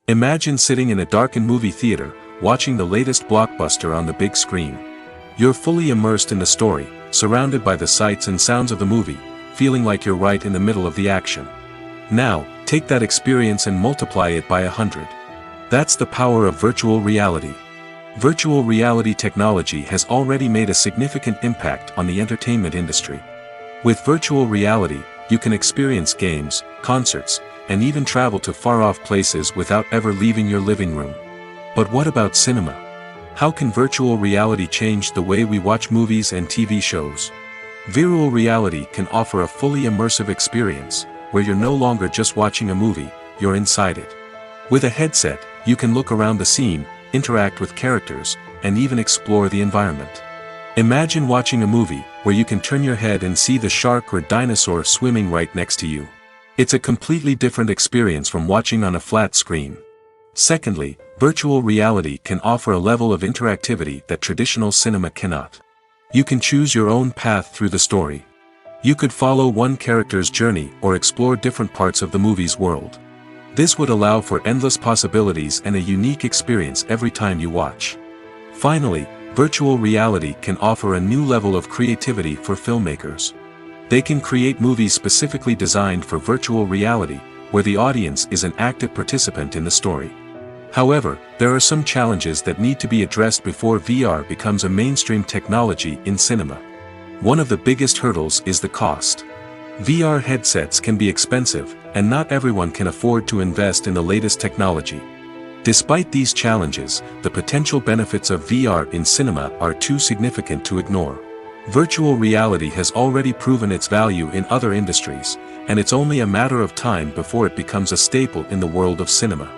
Imagine sitting in a darkened movie theater, watching the latest blockbuster on the big screen. You're fully immersed in the story, surrounded by the sights and sounds of the movie, feeling like you're right in the middle of the action. Now, take that experience and multiply it by 100. That's the power of virtual reality. Virtual reality technology has already made a significant impact on the entertainment industry. With virtual reality, you can experience games, concerts, and even travel to far-off places without ever leaving your living room. But what about cinema? How can virtual reality change the way we watch movies and TV shows? Virtual reality can offer a fully immersive experience, where you're no longer just watching a movie, you're inside it. With a headset, you can look around the scene, interact with characters, and even explore the environment. Imagine watching a movie, where you can turn your head and see the shark or dinosaur swimming right next to you. It's a completely different experience from watching on a flat screen. Secondly, virtual reality can offer a level of interactivity that traditional cinema cannot. You can choose your own path through the story. You could follow one character's journey or explore different parts of the movie's world. This would allow for endless possibilities and a unique experience every time you watch. Finally, virtual reality can offer a new level of creativity for filmmakers. They can create movies specifically designed for virtual reality, where the audience is an active participant in the story. However, there are some challenges that need to be addressed before VR becomes a mainstream technology in cinema. One of the biggest hurdles is the cost. VR headsets can be expensive, and not everyone can afford to invest in the latest technology. Despite these challenges, the potential benefits of VR in cinema are too significant to ignore. Virtual reality has already proven its value in other industries, and it's only a matter of time before it becomes a staple in the world of cinema.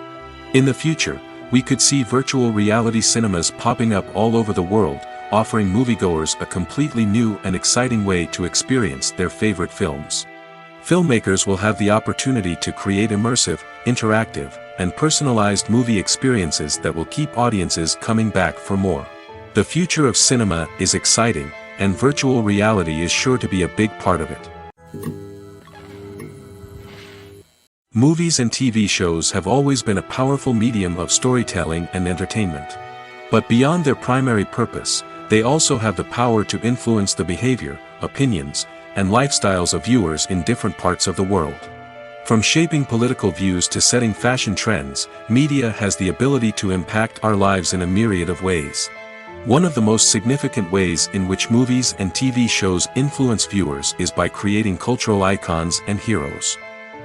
In the future, we could see virtual reality cinemas popping up all over the world, offering moviegoers a completely new and exciting way to experience their favorite films. Filmmakers will have the opportunity to create immersive, interactive, and personalized movie experiences that will keep audiences coming back for more. The future of cinema is exciting, and virtual reality is sure to be a big part of it. Movies and TV shows have always been a powerful medium of storytelling and entertainment. But beyond their primary purpose, they also have the power to influence the behavior, opinions, and lifestyles of viewers in different parts of the world. From shaping political views to setting fashion trends, media has the ability to impact our lives in a myriad of ways. One of the most significant ways in which movies and TV shows influence viewers is by creating cultural icons and heroes.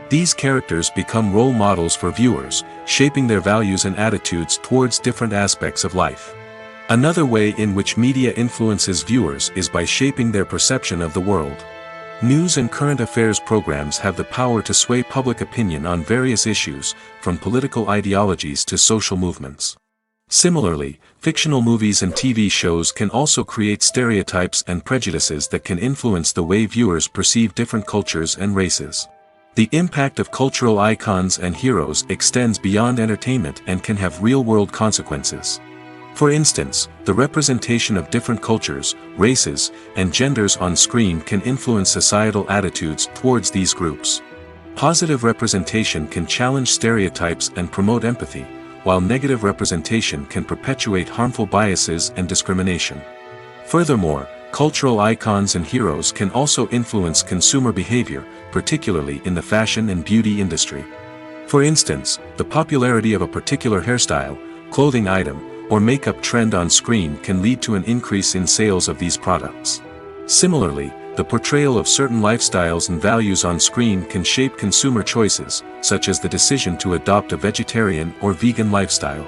These characters become role models for viewers, shaping their values and attitudes towards different aspects of life. Another way in which media influences viewers is by shaping their perception of the world. News and current affairs programs have the power to sway public opinion on various issues, from political ideologies to social movements. Similarly, fictional movies and TV shows can also create stereotypes and prejudices that can influence the way viewers perceive different cultures and races. The impact of cultural icons and heroes extends beyond entertainment and can have real-world consequences. For instance, the representation of different cultures, races, and genders on screen can influence societal attitudes towards these groups. Positive representation can challenge stereotypes and promote empathy, while negative representation can perpetuate harmful biases and discrimination. Furthermore, cultural icons and heroes can also influence consumer behavior, particularly in the fashion and beauty industry. For instance, the popularity of a particular hairstyle, clothing item, or makeup trend on screen can lead to an increase in sales of these products. Similarly, the portrayal of certain lifestyles and values on screen can shape consumer choices, such as the decision to adopt a vegetarian or vegan lifestyle.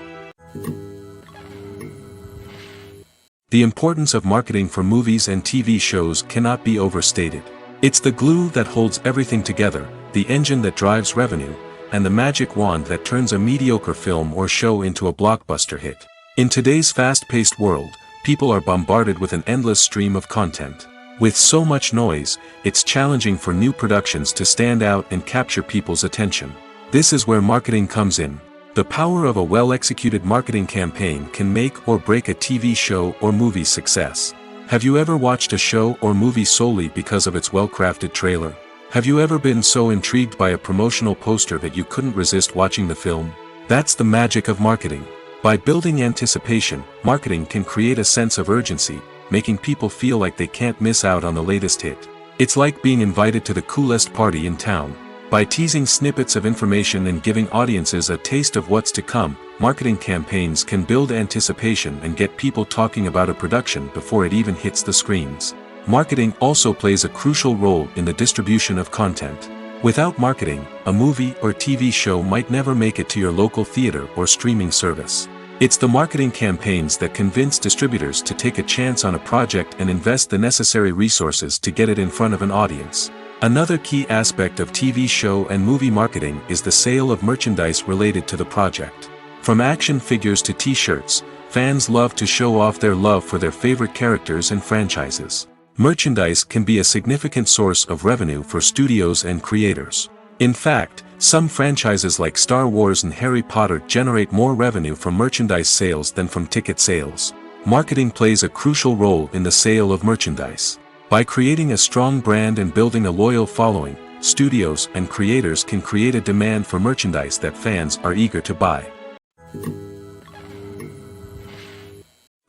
The importance of marketing for movies and TV shows cannot be overstated. It's the glue that holds everything together, the engine that drives revenue, and the magic wand that turns a mediocre film or show into a blockbuster hit. In today's fast-paced world, people are bombarded with an endless stream of content. With so much noise, it's challenging for new productions to stand out and capture people's attention. This is where marketing comes in. The power of a well-executed marketing campaign can make or break a TV show or movie's success. Have you ever watched a show or movie solely because of its well-crafted trailer? Have you ever been so intrigued by a promotional poster that you couldn't resist watching the film? That's the magic of marketing. By building anticipation, marketing can create a sense of urgency, making people feel like they can't miss out on the latest hit. It's like being invited to the coolest party in town. By teasing snippets of information and giving audiences a taste of what's to come, marketing campaigns can build anticipation and get people talking about a production before it even hits the screens. Marketing also plays a crucial role in the distribution of content. Without marketing, a movie or TV show might never make it to your local theater or streaming service. It's the marketing campaigns that convince distributors to take a chance on a project and invest the necessary resources to get it in front of an audience. Another key aspect of TV show and movie marketing is the sale of merchandise related to the project. From action figures to t-shirts, fans love to show off their love for their favorite characters and franchises. Merchandise can be a significant source of revenue for studios and creators. In fact, some franchises like Star Wars and Harry Potter generate more revenue from merchandise sales than from ticket sales. Marketing plays a crucial role in the sale of merchandise. By creating a strong brand and building a loyal following, studios and creators can create a demand for merchandise that fans are eager to buy.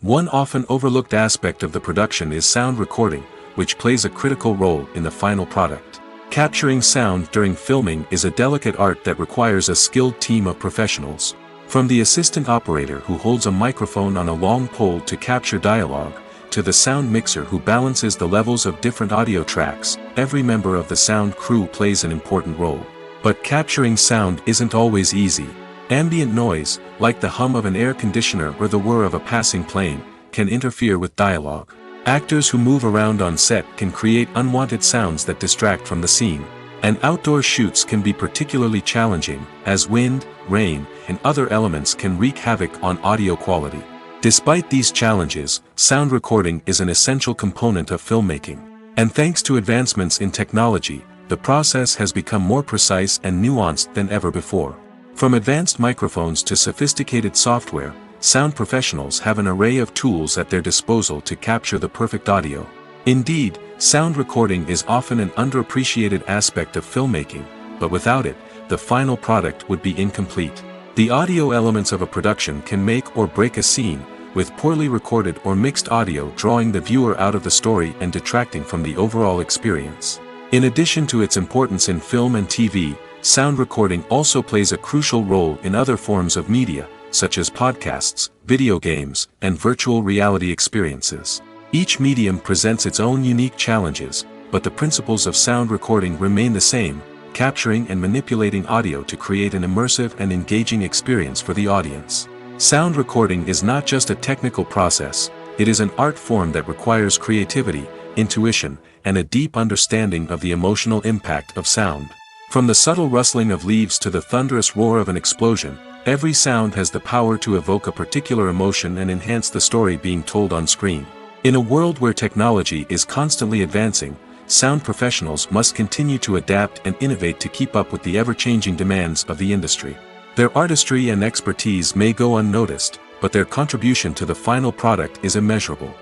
One often overlooked aspect of the production is sound recording, which plays a critical role in the final product. Capturing sound during filming is a delicate art that requires a skilled team of professionals. From the assistant operator who holds a microphone on a long pole to capture dialogue, to the sound mixer who balances the levels of different audio tracks, every member of the sound crew plays an important role. But capturing sound isn't always easy. Ambient noise, like the hum of an air conditioner or the whir of a passing plane, can interfere with dialogue. Actors who move around on set can create unwanted sounds that distract from the scene. And outdoor shoots can be particularly challenging, as wind, rain, and other elements can wreak havoc on audio quality. Despite these challenges, sound recording is an essential component of filmmaking. And thanks to advancements in technology, the process has become more precise and nuanced than ever before. From advanced microphones to sophisticated software, sound professionals have an array of tools at their disposal to capture the perfect audio. Indeed, sound recording is often an underappreciated aspect of filmmaking, but without it, the final product would be incomplete. The audio elements of a production can make or break a scene, with poorly recorded or mixed audio drawing the viewer out of the story and detracting from the overall experience. In addition to its importance in film and TV, sound recording also plays a crucial role in other forms of media, such as podcasts, video games, and virtual reality experiences. Each medium presents its own unique challenges, but the principles of sound recording remain the same: capturing and manipulating audio to create an immersive and engaging experience for the audience. Sound recording is not just a technical process, it is an art form that requires creativity, intuition, and a deep understanding of the emotional impact of sound. From the subtle rustling of leaves to the thunderous roar of an explosion, every sound has the power to evoke a particular emotion and enhance the story being told on screen. In a world where technology is constantly advancing, sound professionals must continue to adapt and innovate to keep up with the ever-changing demands of the industry. Their artistry and expertise may go unnoticed, but their contribution to the final product is immeasurable.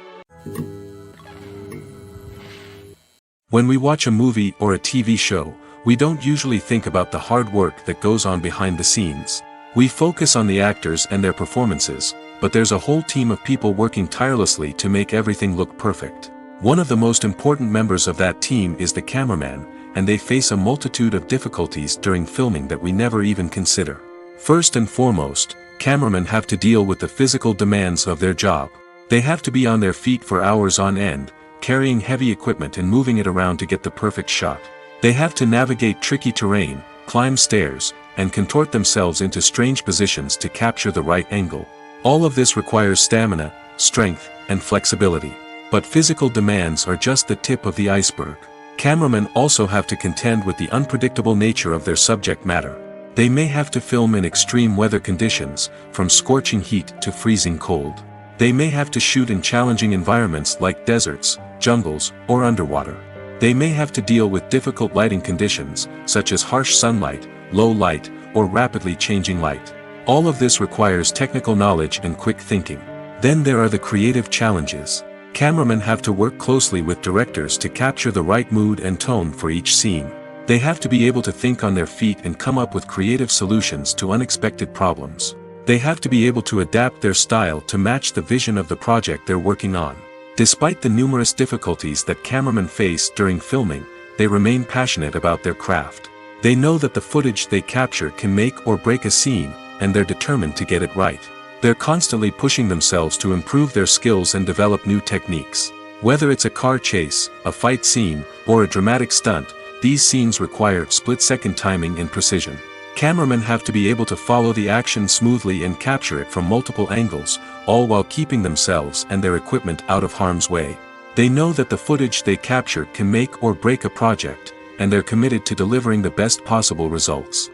When we watch a movie or a TV show, we don't usually think about the hard work that goes on behind the scenes. We focus on the actors and their performances, but there's a whole team of people working tirelessly to make everything look perfect. One of the most important members of that team is the cameraman, and they face a multitude of difficulties during filming that we never even consider. First and foremost, cameramen have to deal with the physical demands of their job. They have to be on their feet for hours on end, carrying heavy equipment and moving it around to get the perfect shot. They have to navigate tricky terrain, climb stairs, and contort themselves into strange positions to capture the right angle. All of this requires stamina, strength, and flexibility. But physical demands are just the tip of the iceberg. Cameramen also have to contend with the unpredictable nature of their subject matter. They may have to film in extreme weather conditions, from scorching heat to freezing cold. They may have to shoot in challenging environments like deserts, jungles, or underwater. They may have to deal with difficult lighting conditions, such as harsh sunlight, low light, or rapidly changing light. All of this requires technical knowledge and quick thinking. Then there are the creative challenges. Cameramen have to work closely with directors to capture the right mood and tone for each scene. They have to be able to think on their feet and come up with creative solutions to unexpected problems. They have to be able to adapt their style to match the vision of the project they're working on. Despite the numerous difficulties that cameramen face during filming, they remain passionate about their craft. They know that the footage they capture can make or break a scene, and they're determined to get it right. They're constantly pushing themselves to improve their skills and develop new techniques. Whether it's a car chase, a fight scene, or a dramatic stunt, these scenes require split-second timing and precision. Cameramen have to be able to follow the action smoothly and capture it from multiple angles, all while keeping themselves and their equipment out of harm's way. They know that the footage they capture can make or break a project, and they're committed to delivering the best possible results.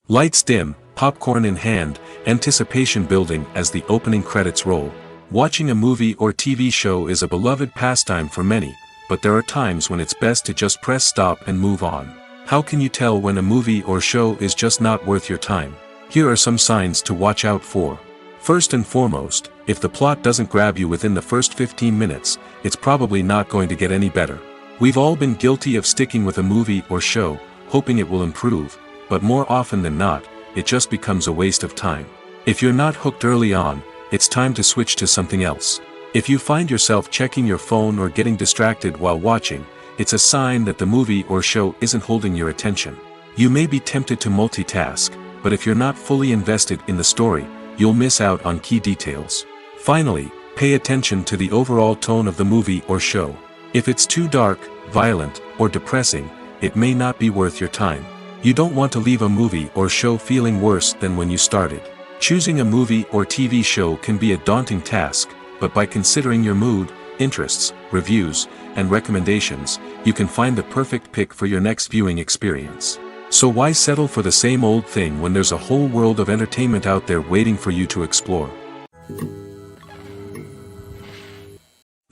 Lights dim, popcorn in hand, anticipation building as the opening credits roll. Watching a movie or TV show is a beloved pastime for many, but there are times when it's best to just press stop and move on. How can you tell when a movie or show is just not worth your time? Here are some signs to watch out for. First and foremost, if the plot doesn't grab you within the first 15 minutes, it's probably not going to get any better. We've all been guilty of sticking with a movie or show, hoping it will improve, but more often than not, it just becomes a waste of time. If you're not hooked early on, it's time to switch to something else. If you find yourself checking your phone or getting distracted while watching, it's a sign that the movie or show isn't holding your attention. You may be tempted to multitask, but if you're not fully invested in the story, you'll miss out on key details. Finally, pay attention to the overall tone of the movie or show. If it's too dark, violent, or depressing, it may not be worth your time. You don't want to leave a movie or show feeling worse than when you started. Choosing a movie or TV show can be a daunting task, but by considering your mood, interests, reviews, and recommendations, you can find the perfect pick for your next viewing experience. So why settle for the same old thing when there's a whole world of entertainment out there waiting for you to explore?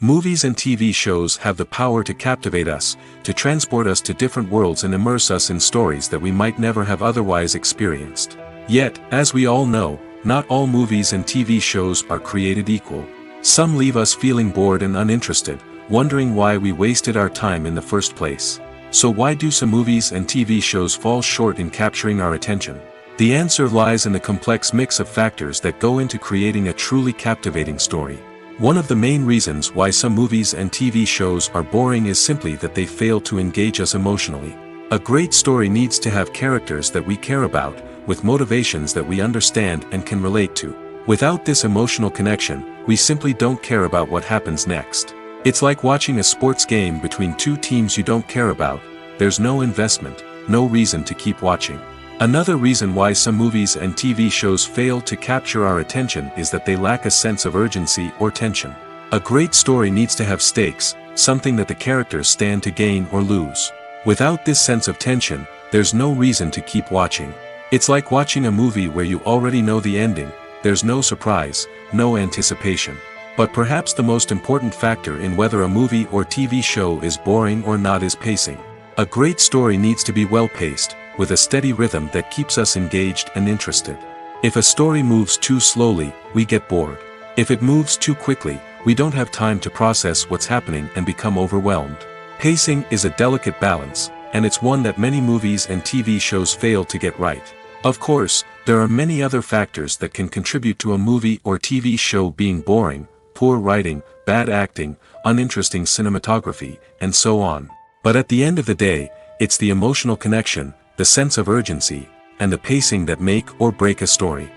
Movies and TV shows have the power to captivate us, to transport us to different worlds and immerse us in stories that we might never have otherwise experienced. Yet, as we all know, not all movies and TV shows are created equal. Some leave us feeling bored and uninterested, wondering why we wasted our time in the first place. So why do some movies and TV shows fall short in capturing our attention? The answer lies in the complex mix of factors that go into creating a truly captivating story. One of the main reasons why some movies and TV shows are boring is simply that they fail to engage us emotionally. A great story needs to have characters that we care about, with motivations that we understand and can relate to. Without this emotional connection, we simply don't care about what happens next. It's like watching a sports game between two teams you don't care about. There's no investment, no reason to keep watching. Another reason why some movies and TV shows fail to capture our attention is that they lack a sense of urgency or tension. A great story needs to have stakes, something that the characters stand to gain or lose. Without this sense of tension, there's no reason to keep watching. It's like watching a movie where you already know the ending. There's no surprise, no anticipation. But perhaps the most important factor in whether a movie or TV show is boring or not is pacing. A great story needs to be well-paced, with a steady rhythm that keeps us engaged and interested. If a story moves too slowly, we get bored. If it moves too quickly, we don't have time to process what's happening and become overwhelmed. Pacing is a delicate balance, and it's one that many movies and TV shows fail to get right. Of course, there are many other factors that can contribute to a movie or TV show being boring: poor writing, bad acting, uninteresting cinematography, and so on. But at the end of the day, it's the emotional connection, the sense of urgency, and the pacing that make or break a story.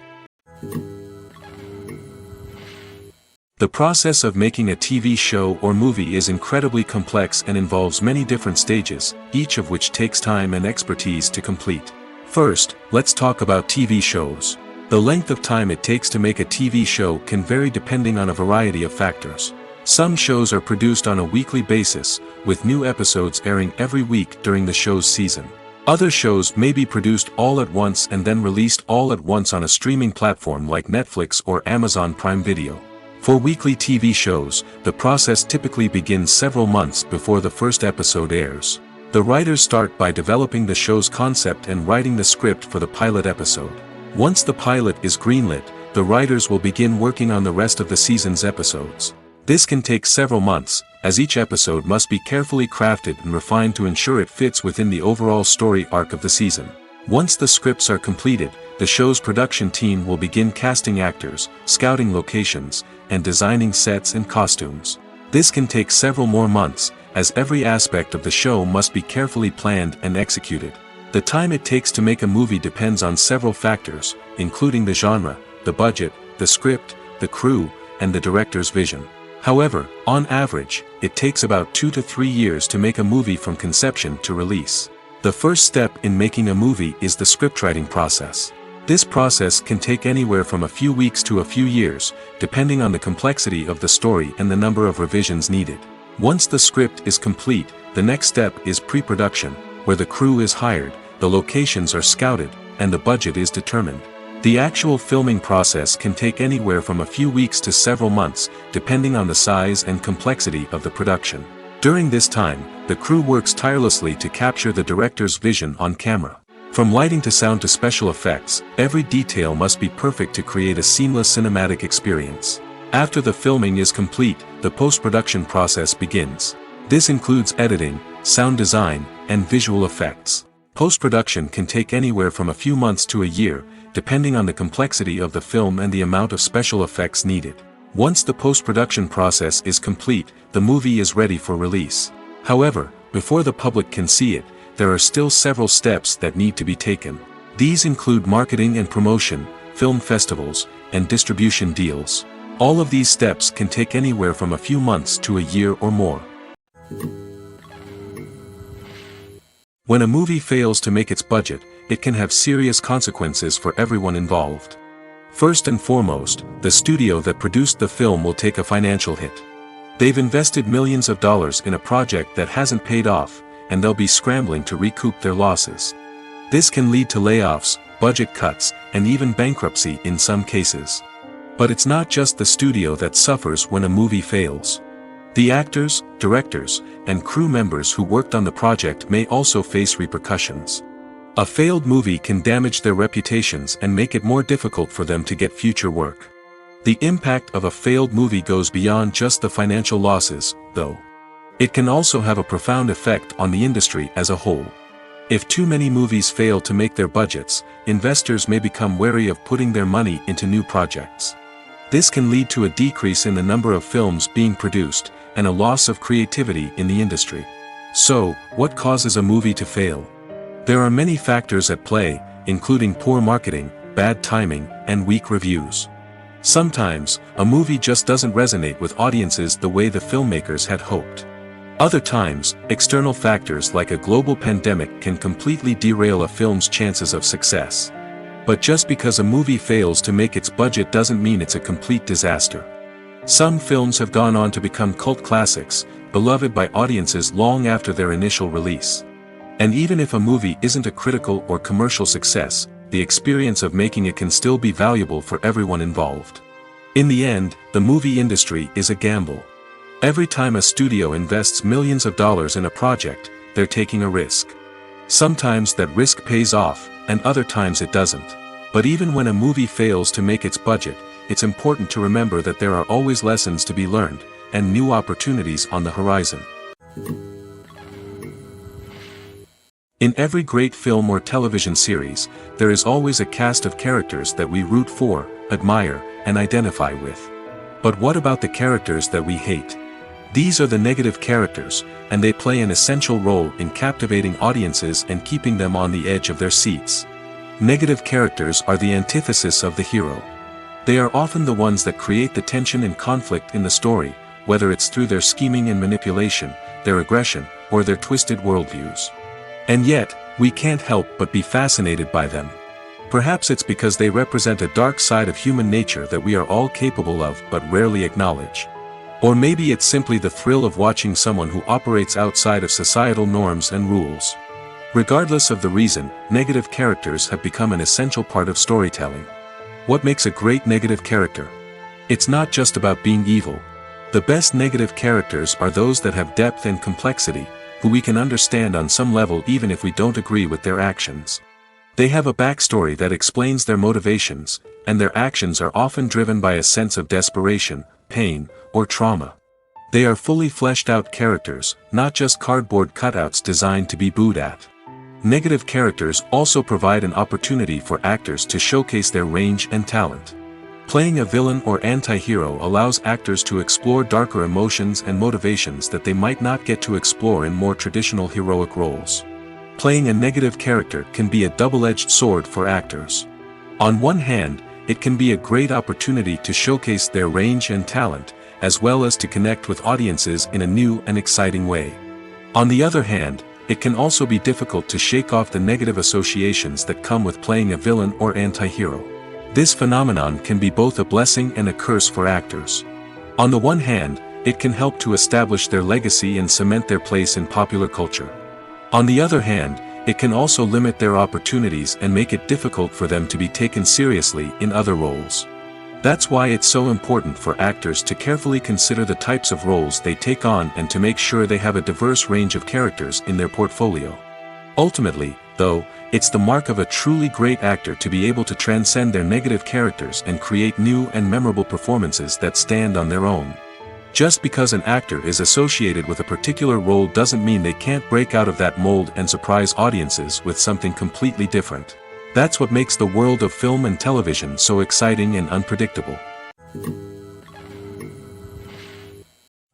The process of making a TV show or movie is incredibly complex and involves many different stages, each of which takes time and expertise to complete. First, let's talk about TV shows. The length of time it takes to make a TV show can vary depending on a variety of factors. Some shows are produced on a weekly basis, with new episodes airing every week during the show's season. Other shows may be produced all at once and then released all at once on a streaming platform like Netflix or Amazon Prime Video. For weekly TV shows, the process typically begins several months before the first episode airs. The writers start by developing the show's concept and writing the script for the pilot episode. Once the pilot is greenlit, the writers will begin working on the rest of the season's episodes. This can take several months, as each episode must be carefully crafted and refined to ensure it fits within the overall story arc of the season. Once the scripts are completed, the show's production team will begin casting actors, scouting locations, and designing sets and costumes. This can take several more months, as every aspect of the show must be carefully planned and executed. The time it takes to make a movie depends on several factors, including the genre, the budget, the script, the crew, and the director's vision. However, on average, it takes about 2 to 3 years to make a movie from conception to release. The first step in making a movie is the scriptwriting process. This process can take anywhere from a few weeks to a few years, depending on the complexity of the story and the number of revisions needed. Once the script is complete, the next step is pre-production, where the crew is hired, the locations are scouted, and the budget is determined. The actual filming process can take anywhere from a few weeks to several months, depending on the size and complexity of the production. During this time, the crew works tirelessly to capture the director's vision on camera. From lighting to sound to special effects, every detail must be perfect to create a seamless cinematic experience. After the filming is complete, the post-production process begins. This includes editing, sound design, and visual effects. Post-production can take anywhere from a few months to a year, depending on the complexity of the film and the amount of special effects needed. Once the post-production process is complete, the movie is ready for release. However, before the public can see it, there are still several steps that need to be taken. These include marketing and promotion, film festivals, and distribution deals. All of these steps can take anywhere from a few months to a year or more. When a movie fails to make its budget, it can have serious consequences for everyone involved. First and foremost, the studio that produced the film will take a financial hit. They've invested millions of dollars in a project that hasn't paid off, and they'll be scrambling to recoup their losses. This can lead to layoffs, budget cuts, and even bankruptcy in some cases. But it's not just the studio that suffers when a movie fails. The actors, directors, and crew members who worked on the project may also face repercussions. A failed movie can damage their reputations and make it more difficult for them to get future work. The impact of a failed movie goes beyond just the financial losses, though. It can also have a profound effect on the industry as a whole. If too many movies fail to make their budgets, investors may become wary of putting their money into new projects. This can lead to a decrease in the number of films being produced, and a loss of creativity in the industry. So, what causes a movie to fail? There are many factors at play, including poor marketing, bad timing, and weak reviews. Sometimes, a movie just doesn't resonate with audiences the way the filmmakers had hoped. Other times, external factors like a global pandemic can completely derail a film's chances of success. But just because a movie fails to make its budget doesn't mean it's a complete disaster. Some films have gone on to become cult classics, beloved by audiences long after their initial release. And even if a movie isn't a critical or commercial success, the experience of making it can still be valuable for everyone involved. In the end, the movie industry is a gamble. Every time a studio invests millions of dollars in a project, they're taking a risk. Sometimes that risk pays off, and other times it doesn't. But even when a movie fails to make its budget, it's important to remember that there are always lessons to be learned, and new opportunities on the horizon. In every great film or television series, there is always a cast of characters that we root for, admire, and identify with. But what about the characters that we hate? These are the negative characters, and they play an essential role in captivating audiences and keeping them on the edge of their seats. Negative characters are the antithesis of the hero. They are often the ones that create the tension and conflict in the story, whether it's through their scheming and manipulation, their aggression, or their twisted worldviews. And yet, we can't help but be fascinated by them. Perhaps it's because they represent a dark side of human nature that we are all capable of but rarely acknowledge. Or maybe it's simply the thrill of watching someone who operates outside of societal norms and rules. Regardless of the reason, negative characters have become an essential part of storytelling. What makes a great negative character? It's not just about being evil. The best negative characters are those that have depth and complexity, who we can understand on some level even if we don't agree with their actions. They have a backstory that explains their motivations, and their actions are often driven by a sense of desperation, pain, or trauma. They are fully fleshed out characters, not just cardboard cutouts designed to be booed at. Negative characters also provide an opportunity for actors to showcase their range and talent. Playing a villain or anti-hero allows actors to explore darker emotions and motivations that they might not get to explore in more traditional heroic roles. Playing a negative character can be a double-edged sword for actors. On one hand, it can be a great opportunity to showcase their range and talent, as well as to connect with audiences in a new and exciting way. On the other hand, it can also be difficult to shake off the negative associations that come with playing a villain or anti-hero. This phenomenon can be both a blessing and a curse for actors. On the one hand, it can help to establish their legacy and cement their place in popular culture. On the other hand, it can also limit their opportunities and make it difficult for them to be taken seriously in other roles. That's why it's so important for actors to carefully consider the types of roles they take on and to make sure they have a diverse range of characters in their portfolio. Ultimately, though, it's the mark of a truly great actor to be able to transcend their negative characters and create new and memorable performances that stand on their own. Just because an actor is associated with a particular role doesn't mean they can't break out of that mold and surprise audiences with something completely different. That's what makes the world of film and television so exciting and unpredictable.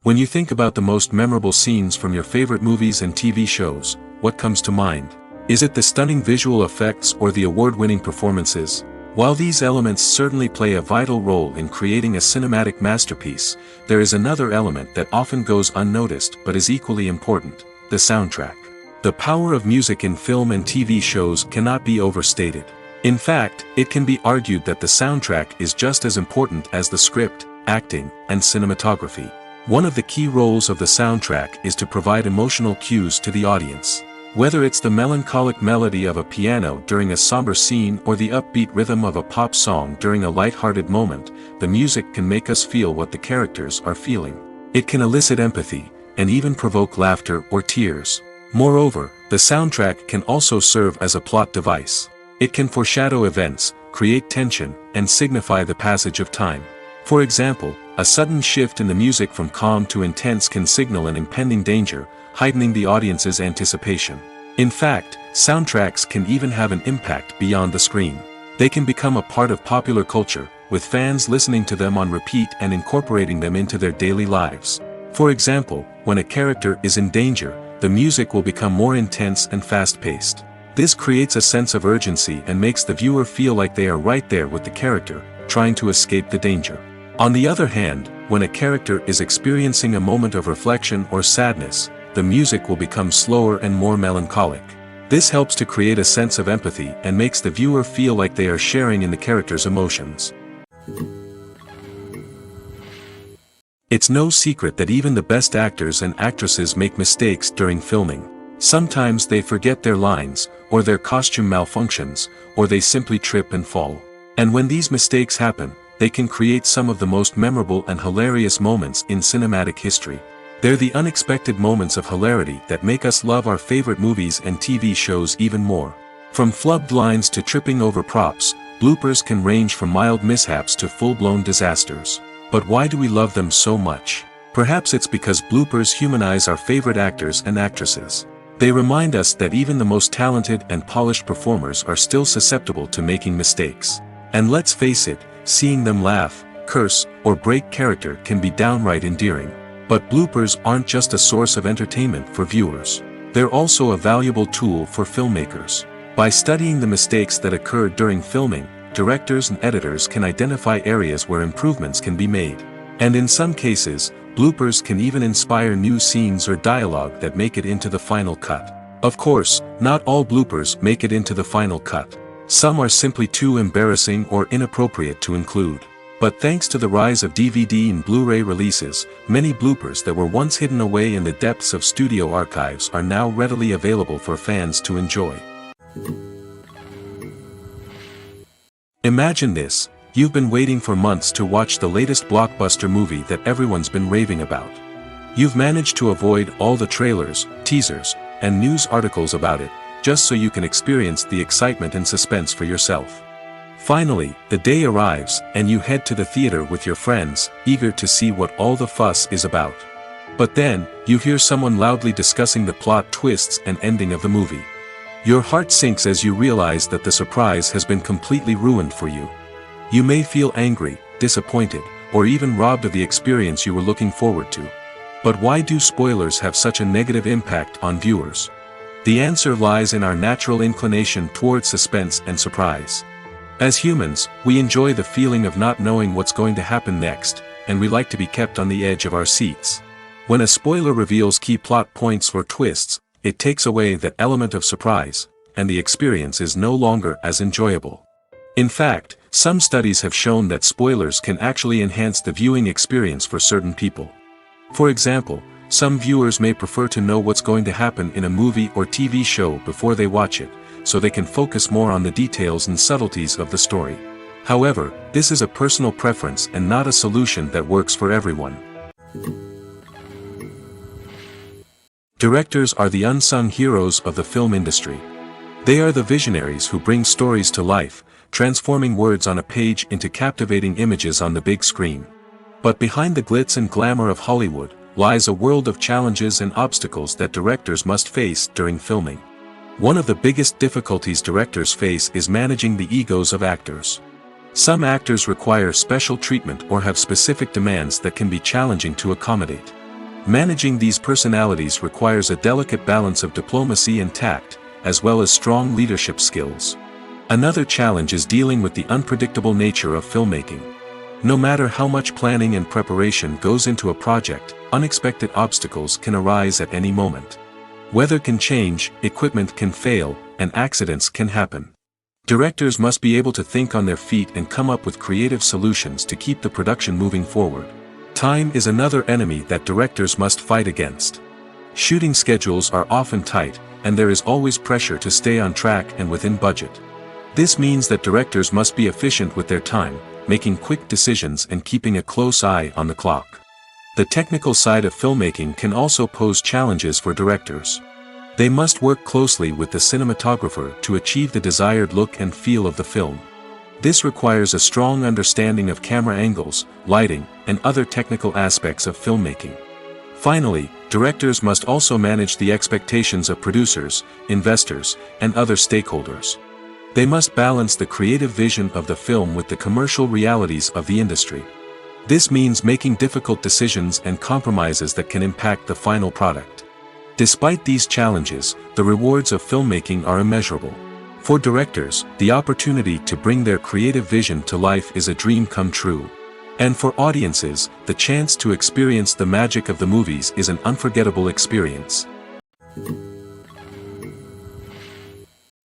When you think about the most memorable scenes from your favorite movies and TV shows, what comes to mind? Is it the stunning visual effects or the award-winning performances? While these elements certainly play a vital role in creating a cinematic masterpiece, there is another element that often goes unnoticed but is equally important: the soundtrack. The power of music in film and TV shows cannot be overstated. In fact, it can be argued that the soundtrack is just as important as the script, acting, and cinematography. One of the key roles of the soundtrack is to provide emotional cues to the audience. Whether it's the melancholic melody of a piano during a somber scene or the upbeat rhythm of a pop song during a light-hearted moment, the music can make us feel what the characters are feeling. It can elicit empathy, and even provoke laughter or tears. Moreover, the soundtrack can also serve as a plot device. It can foreshadow events, create tension, and signify the passage of time. For example, a sudden shift in the music from calm to intense can signal an impending danger, heightening the audience's anticipation. In fact, soundtracks can even have an impact beyond the screen. They can become a part of popular culture, with fans listening to them on repeat and incorporating them into their daily lives. For example, when a character is in danger, the music will become more intense and fast-paced. This creates a sense of urgency and makes the viewer feel like they are right there with the character, trying to escape the danger. On the other hand, when a character is experiencing a moment of reflection or sadness, the music will become slower and more melancholic. This helps to create a sense of empathy and makes the viewer feel like they are sharing in the character's emotions. It's no secret that even the best actors and actresses make mistakes during filming. Sometimes they forget their lines, or their costume malfunctions, or they simply trip and fall. And when these mistakes happen, they can create some of the most memorable and hilarious moments in cinematic history. They're the unexpected moments of hilarity that make us love our favorite movies and TV shows even more. From flubbed lines to tripping over props, bloopers can range from mild mishaps to full-blown disasters. But why do we love them so much? Perhaps it's because bloopers humanize our favorite actors and actresses. They remind us that even the most talented and polished performers are still susceptible to making mistakes. And let's face it, seeing them laugh, curse, or break character can be downright endearing. But bloopers aren't just a source of entertainment for viewers. They're also a valuable tool for filmmakers. By studying the mistakes that occurred during filming, directors and editors can identify areas where improvements can be made. And in some cases, bloopers can even inspire new scenes or dialogue that make it into the final cut. Of course, not all bloopers make it into the final cut. Some are simply too embarrassing or inappropriate to include. But thanks to the rise of DVD and Blu-ray releases, many bloopers that were once hidden away in the depths of studio archives are now readily available for fans to enjoy. Imagine this: you've been waiting for months to watch the latest blockbuster movie that everyone's been raving about. You've managed to avoid all the trailers, teasers, and news articles about it, just so you can experience the excitement and suspense for yourself. Finally, the day arrives, and you head to the theater with your friends, eager to see what all the fuss is about. But then, you hear someone loudly discussing the plot twists and ending of the movie. Your heart sinks as you realize that the surprise has been completely ruined for you. You may feel angry, disappointed, or even robbed of the experience you were looking forward to. But why do spoilers have such a negative impact on viewers? The answer lies in our natural inclination towards suspense and surprise. As humans, we enjoy the feeling of not knowing what's going to happen next, and we like to be kept on the edge of our seats. When a spoiler reveals key plot points or twists, it takes away that element of surprise, and the experience is no longer as enjoyable. In fact, some studies have shown that spoilers can actually enhance the viewing experience for certain people. For example, some viewers may prefer to know what's going to happen in a movie or TV show before they watch it, so they can focus more on the details and subtleties of the story. However, this is a personal preference and not a solution that works for everyone. Directors are the unsung heroes of the film industry. They are the visionaries who bring stories to life, transforming words on a page into captivating images on the big screen. But behind the glitz and glamour of Hollywood, lies a world of challenges and obstacles that directors must face during filming. One of the biggest difficulties directors face is managing the egos of actors. Some actors require special treatment or have specific demands that can be challenging to accommodate. Managing these personalities requires a delicate balance of diplomacy and tact, as well as strong leadership skills. Another challenge is dealing with the unpredictable nature of filmmaking. No matter how much planning and preparation goes into a project, unexpected obstacles can arise at any moment. Weather can change, equipment can fail, and accidents can happen. Directors must be able to think on their feet and come up with creative solutions to keep the production moving forward. Time is another enemy that directors must fight against. Shooting schedules are often tight, and there is always pressure to stay on track and within budget. This means that directors must be efficient with their time, making quick decisions and keeping a close eye on the clock. The technical side of filmmaking can also pose challenges for directors. They must work closely with the cinematographer to achieve the desired look and feel of the film. This requires a strong understanding of camera angles, lighting, and other technical aspects of filmmaking. Finally, directors must also manage the expectations of producers, investors, and other stakeholders. They must balance the creative vision of the film with the commercial realities of the industry. This means making difficult decisions and compromises that can impact the final product. Despite these challenges, the rewards of filmmaking are immeasurable. For directors, the opportunity to bring their creative vision to life is a dream come true. And for audiences, the chance to experience the magic of the movies is an unforgettable experience.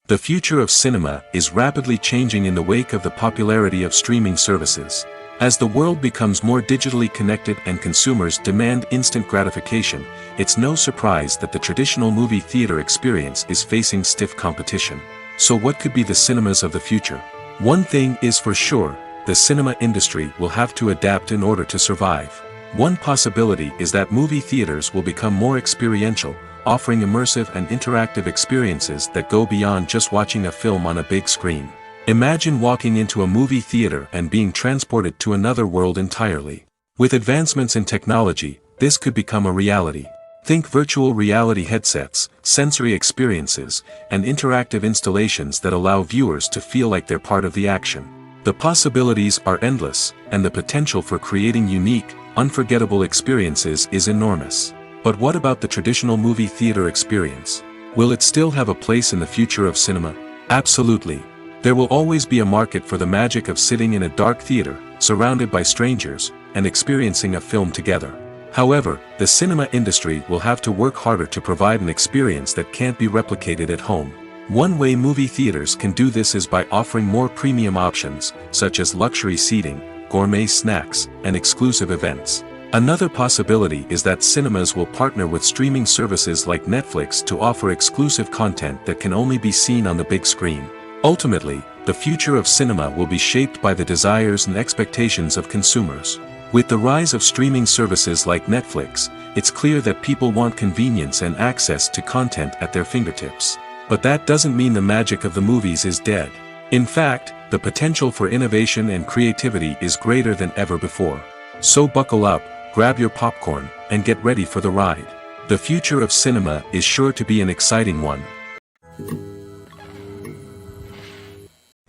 The future of cinema is rapidly changing in the wake of the popularity of streaming services. As the world becomes more digitally connected and consumers demand instant gratification, it's no surprise that the traditional movie theater experience is facing stiff competition. So what could be the cinemas of the future? One thing is for sure, the cinema industry will have to adapt in order to survive. One possibility is that movie theaters will become more experiential, offering immersive and interactive experiences that go beyond just watching a film on a big screen. Imagine walking into a movie theater and being transported to another world entirely. With advancements in technology, this could become a reality. Think virtual reality headsets, sensory experiences, and interactive installations that allow viewers to feel like they're part of the action. The possibilities are endless, and the potential for creating unique, unforgettable experiences is enormous. But what about the traditional movie theater experience? Will it still have a place in the future of cinema? Absolutely. There will always be a market for the magic of sitting in a dark theater, surrounded by strangers, and experiencing a film together. However, the cinema industry will have to work harder to provide an experience that can't be replicated at home. One way movie theaters can do this is by offering more premium options, such as luxury seating, gourmet snacks, and exclusive events. Another possibility is that cinemas will partner with streaming services like Netflix to offer exclusive content that can only be seen on the big screen. Ultimately, the future of cinema will be shaped by the desires and expectations of consumers. With the rise of streaming services like Netflix, it's clear that people want convenience and access to content at their fingertips. But that doesn't mean the magic of the movies is dead. In fact, the potential for innovation and creativity is greater than ever before. So buckle up, grab your popcorn, and get ready for the ride. The future of cinema is sure to be an exciting one.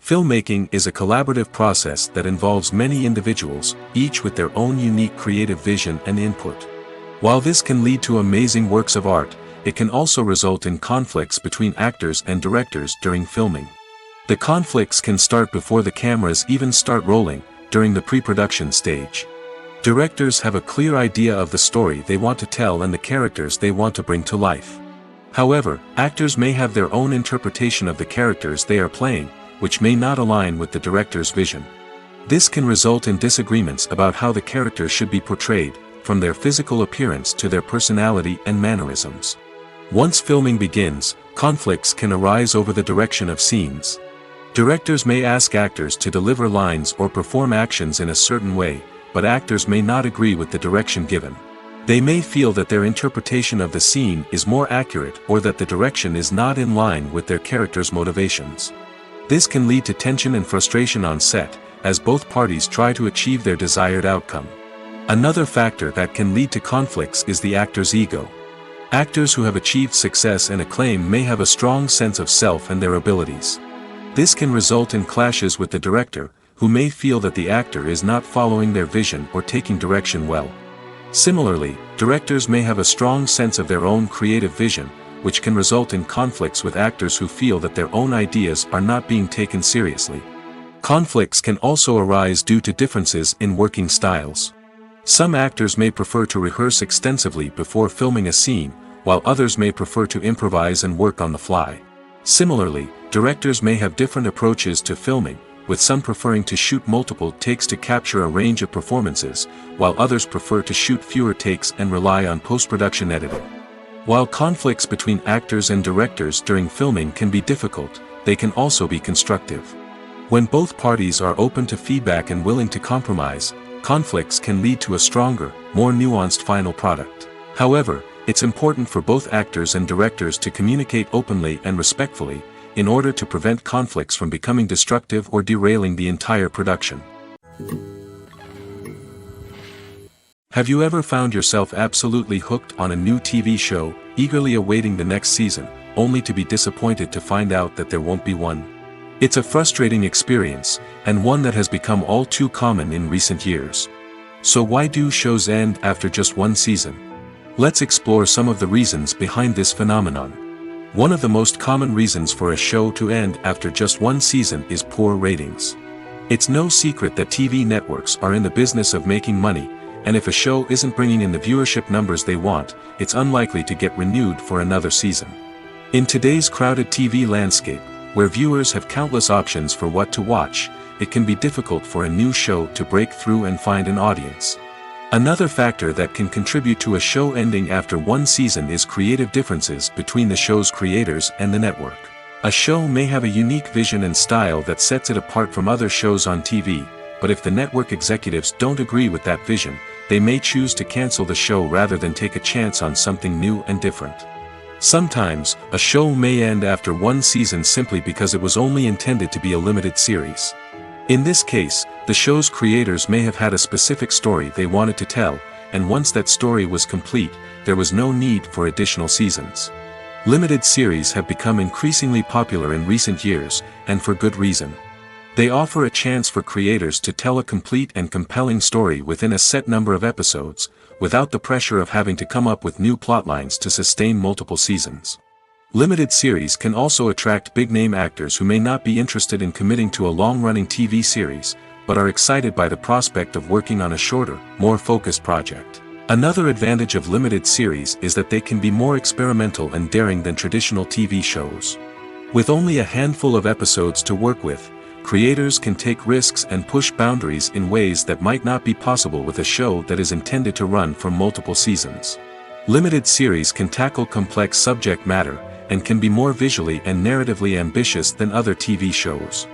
Filmmaking is a collaborative process that involves many individuals, each with their own unique creative vision and input. While this can lead to amazing works of art, it can also result in conflicts between actors and directors during filming. The conflicts can start before the cameras even start rolling, during the pre-production stage. Directors have a clear idea of the story they want to tell and the characters they want to bring to life. However, actors may have their own interpretation of the characters they are playing, which may not align with the director's vision. This can result in disagreements about how the characters should be portrayed, from their physical appearance to their personality and mannerisms. Once filming begins, conflicts can arise over the direction of scenes. Directors may ask actors to deliver lines or perform actions in a certain way, but actors may not agree with the direction given. They may feel that their interpretation of the scene is more accurate or that the direction is not in line with their character's motivations. This can lead to tension and frustration on set, as both parties try to achieve their desired outcome. Another factor that can lead to conflicts is the actor's ego. Actors who have achieved success and acclaim may have a strong sense of self and their abilities. This can result in clashes with the director, who may feel that the actor is not following their vision or taking direction well. Similarly, directors may have a strong sense of their own creative vision, which can result in conflicts with actors who feel that their own ideas are not being taken seriously. Conflicts can also arise due to differences in working styles. Some actors may prefer to rehearse extensively before filming a scene, while others may prefer to improvise and work on the fly. Similarly, directors may have different approaches to filming, with some preferring to shoot multiple takes to capture a range of performances, while others prefer to shoot fewer takes and rely on post-production editing. While conflicts between actors and directors during filming can be difficult, they can also be constructive. When both parties are open to feedback and willing to compromise, conflicts can lead to a stronger, more nuanced final product. However, it's important for both actors and directors to communicate openly and respectfully, in order to prevent conflicts from becoming destructive or derailing the entire production. Have you ever found yourself absolutely hooked on a new TV show, eagerly awaiting the next season, only to be disappointed to find out that there won't be one? It's a frustrating experience, and one that has become all too common in recent years. So why do shows end after just one season? Let's explore some of the reasons behind this phenomenon. One of the most common reasons for a show to end after just one season is poor ratings. It's no secret that TV networks are in the business of making money, and if a show isn't bringing in the viewership numbers they want, it's unlikely to get renewed for another season. In today's crowded TV landscape, where viewers have countless options for what to watch, it can be difficult for a new show to break through and find an audience. Another factor that can contribute to a show ending after one season is creative differences between the show's creators and the network. A show may have a unique vision and style that sets it apart from other shows on TV, but if the network executives don't agree with that vision, they may choose to cancel the show rather than take a chance on something new and different. Sometimes, a show may end after one season simply because it was only intended to be a limited series. In this case, the show's creators may have had a specific story they wanted to tell, and once that story was complete, there was no need for additional seasons. Limited series have become increasingly popular in recent years, and for good reason. They offer a chance for creators to tell a complete and compelling story within a set number of episodes, without the pressure of having to come up with new plotlines to sustain multiple seasons. Limited series can also attract big-name actors who may not be interested in committing to a long-running TV series, but are excited by the prospect of working on a shorter, more focused project. Another advantage of limited series is that they can be more experimental and daring than traditional TV shows. With only a handful of episodes to work with, creators can take risks and push boundaries in ways that might not be possible with a show that is intended to run for multiple seasons. Limited series can tackle complex subject matter, and can be more visually and narratively ambitious than other TV shows.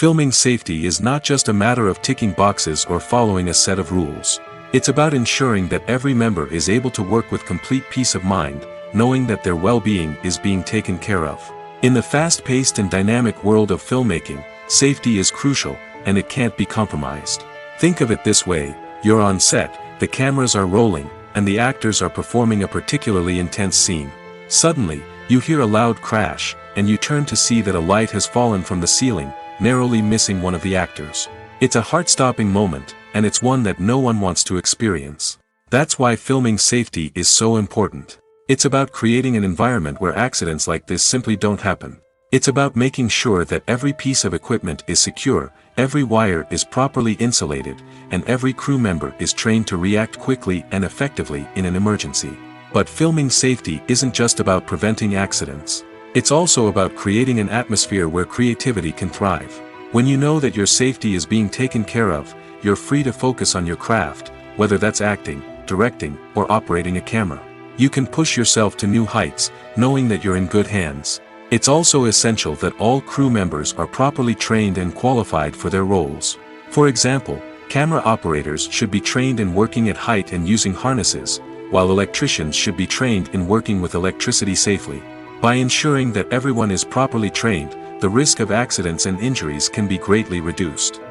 Filming safety is not just a matter of ticking boxes or following a set of rules. It's about ensuring that every member is able to work with complete peace of mind, knowing that their well-being is being taken care of. In the fast-paced and dynamic world of filmmaking, safety is crucial, and it can't be compromised. Think of it this way: you're on set, the cameras are rolling, and the actors are performing a particularly intense scene. Suddenly, you hear a loud crash, and you turn to see that a light has fallen from the ceiling, narrowly missing one of the actors. It's a heart-stopping moment, and it's one that no one wants to experience. That's why filming safety is so important. It's about creating an environment where accidents like this simply don't happen. It's about making sure that every piece of equipment is secure, every wire is properly insulated, and every crew member is trained to react quickly and effectively in an emergency. But filming safety isn't just about preventing accidents. It's also about creating an atmosphere where creativity can thrive. When you know that your safety is being taken care of, you're free to focus on your craft, whether that's acting, directing, or operating a camera. You can push yourself to new heights, knowing that you're in good hands. It's also essential that all crew members are properly trained and qualified for their roles. For example, camera operators should be trained in working at height and using harnesses, while electricians should be trained in working with electricity safely. By ensuring that everyone is properly trained, the risk of accidents and injuries can be greatly reduced.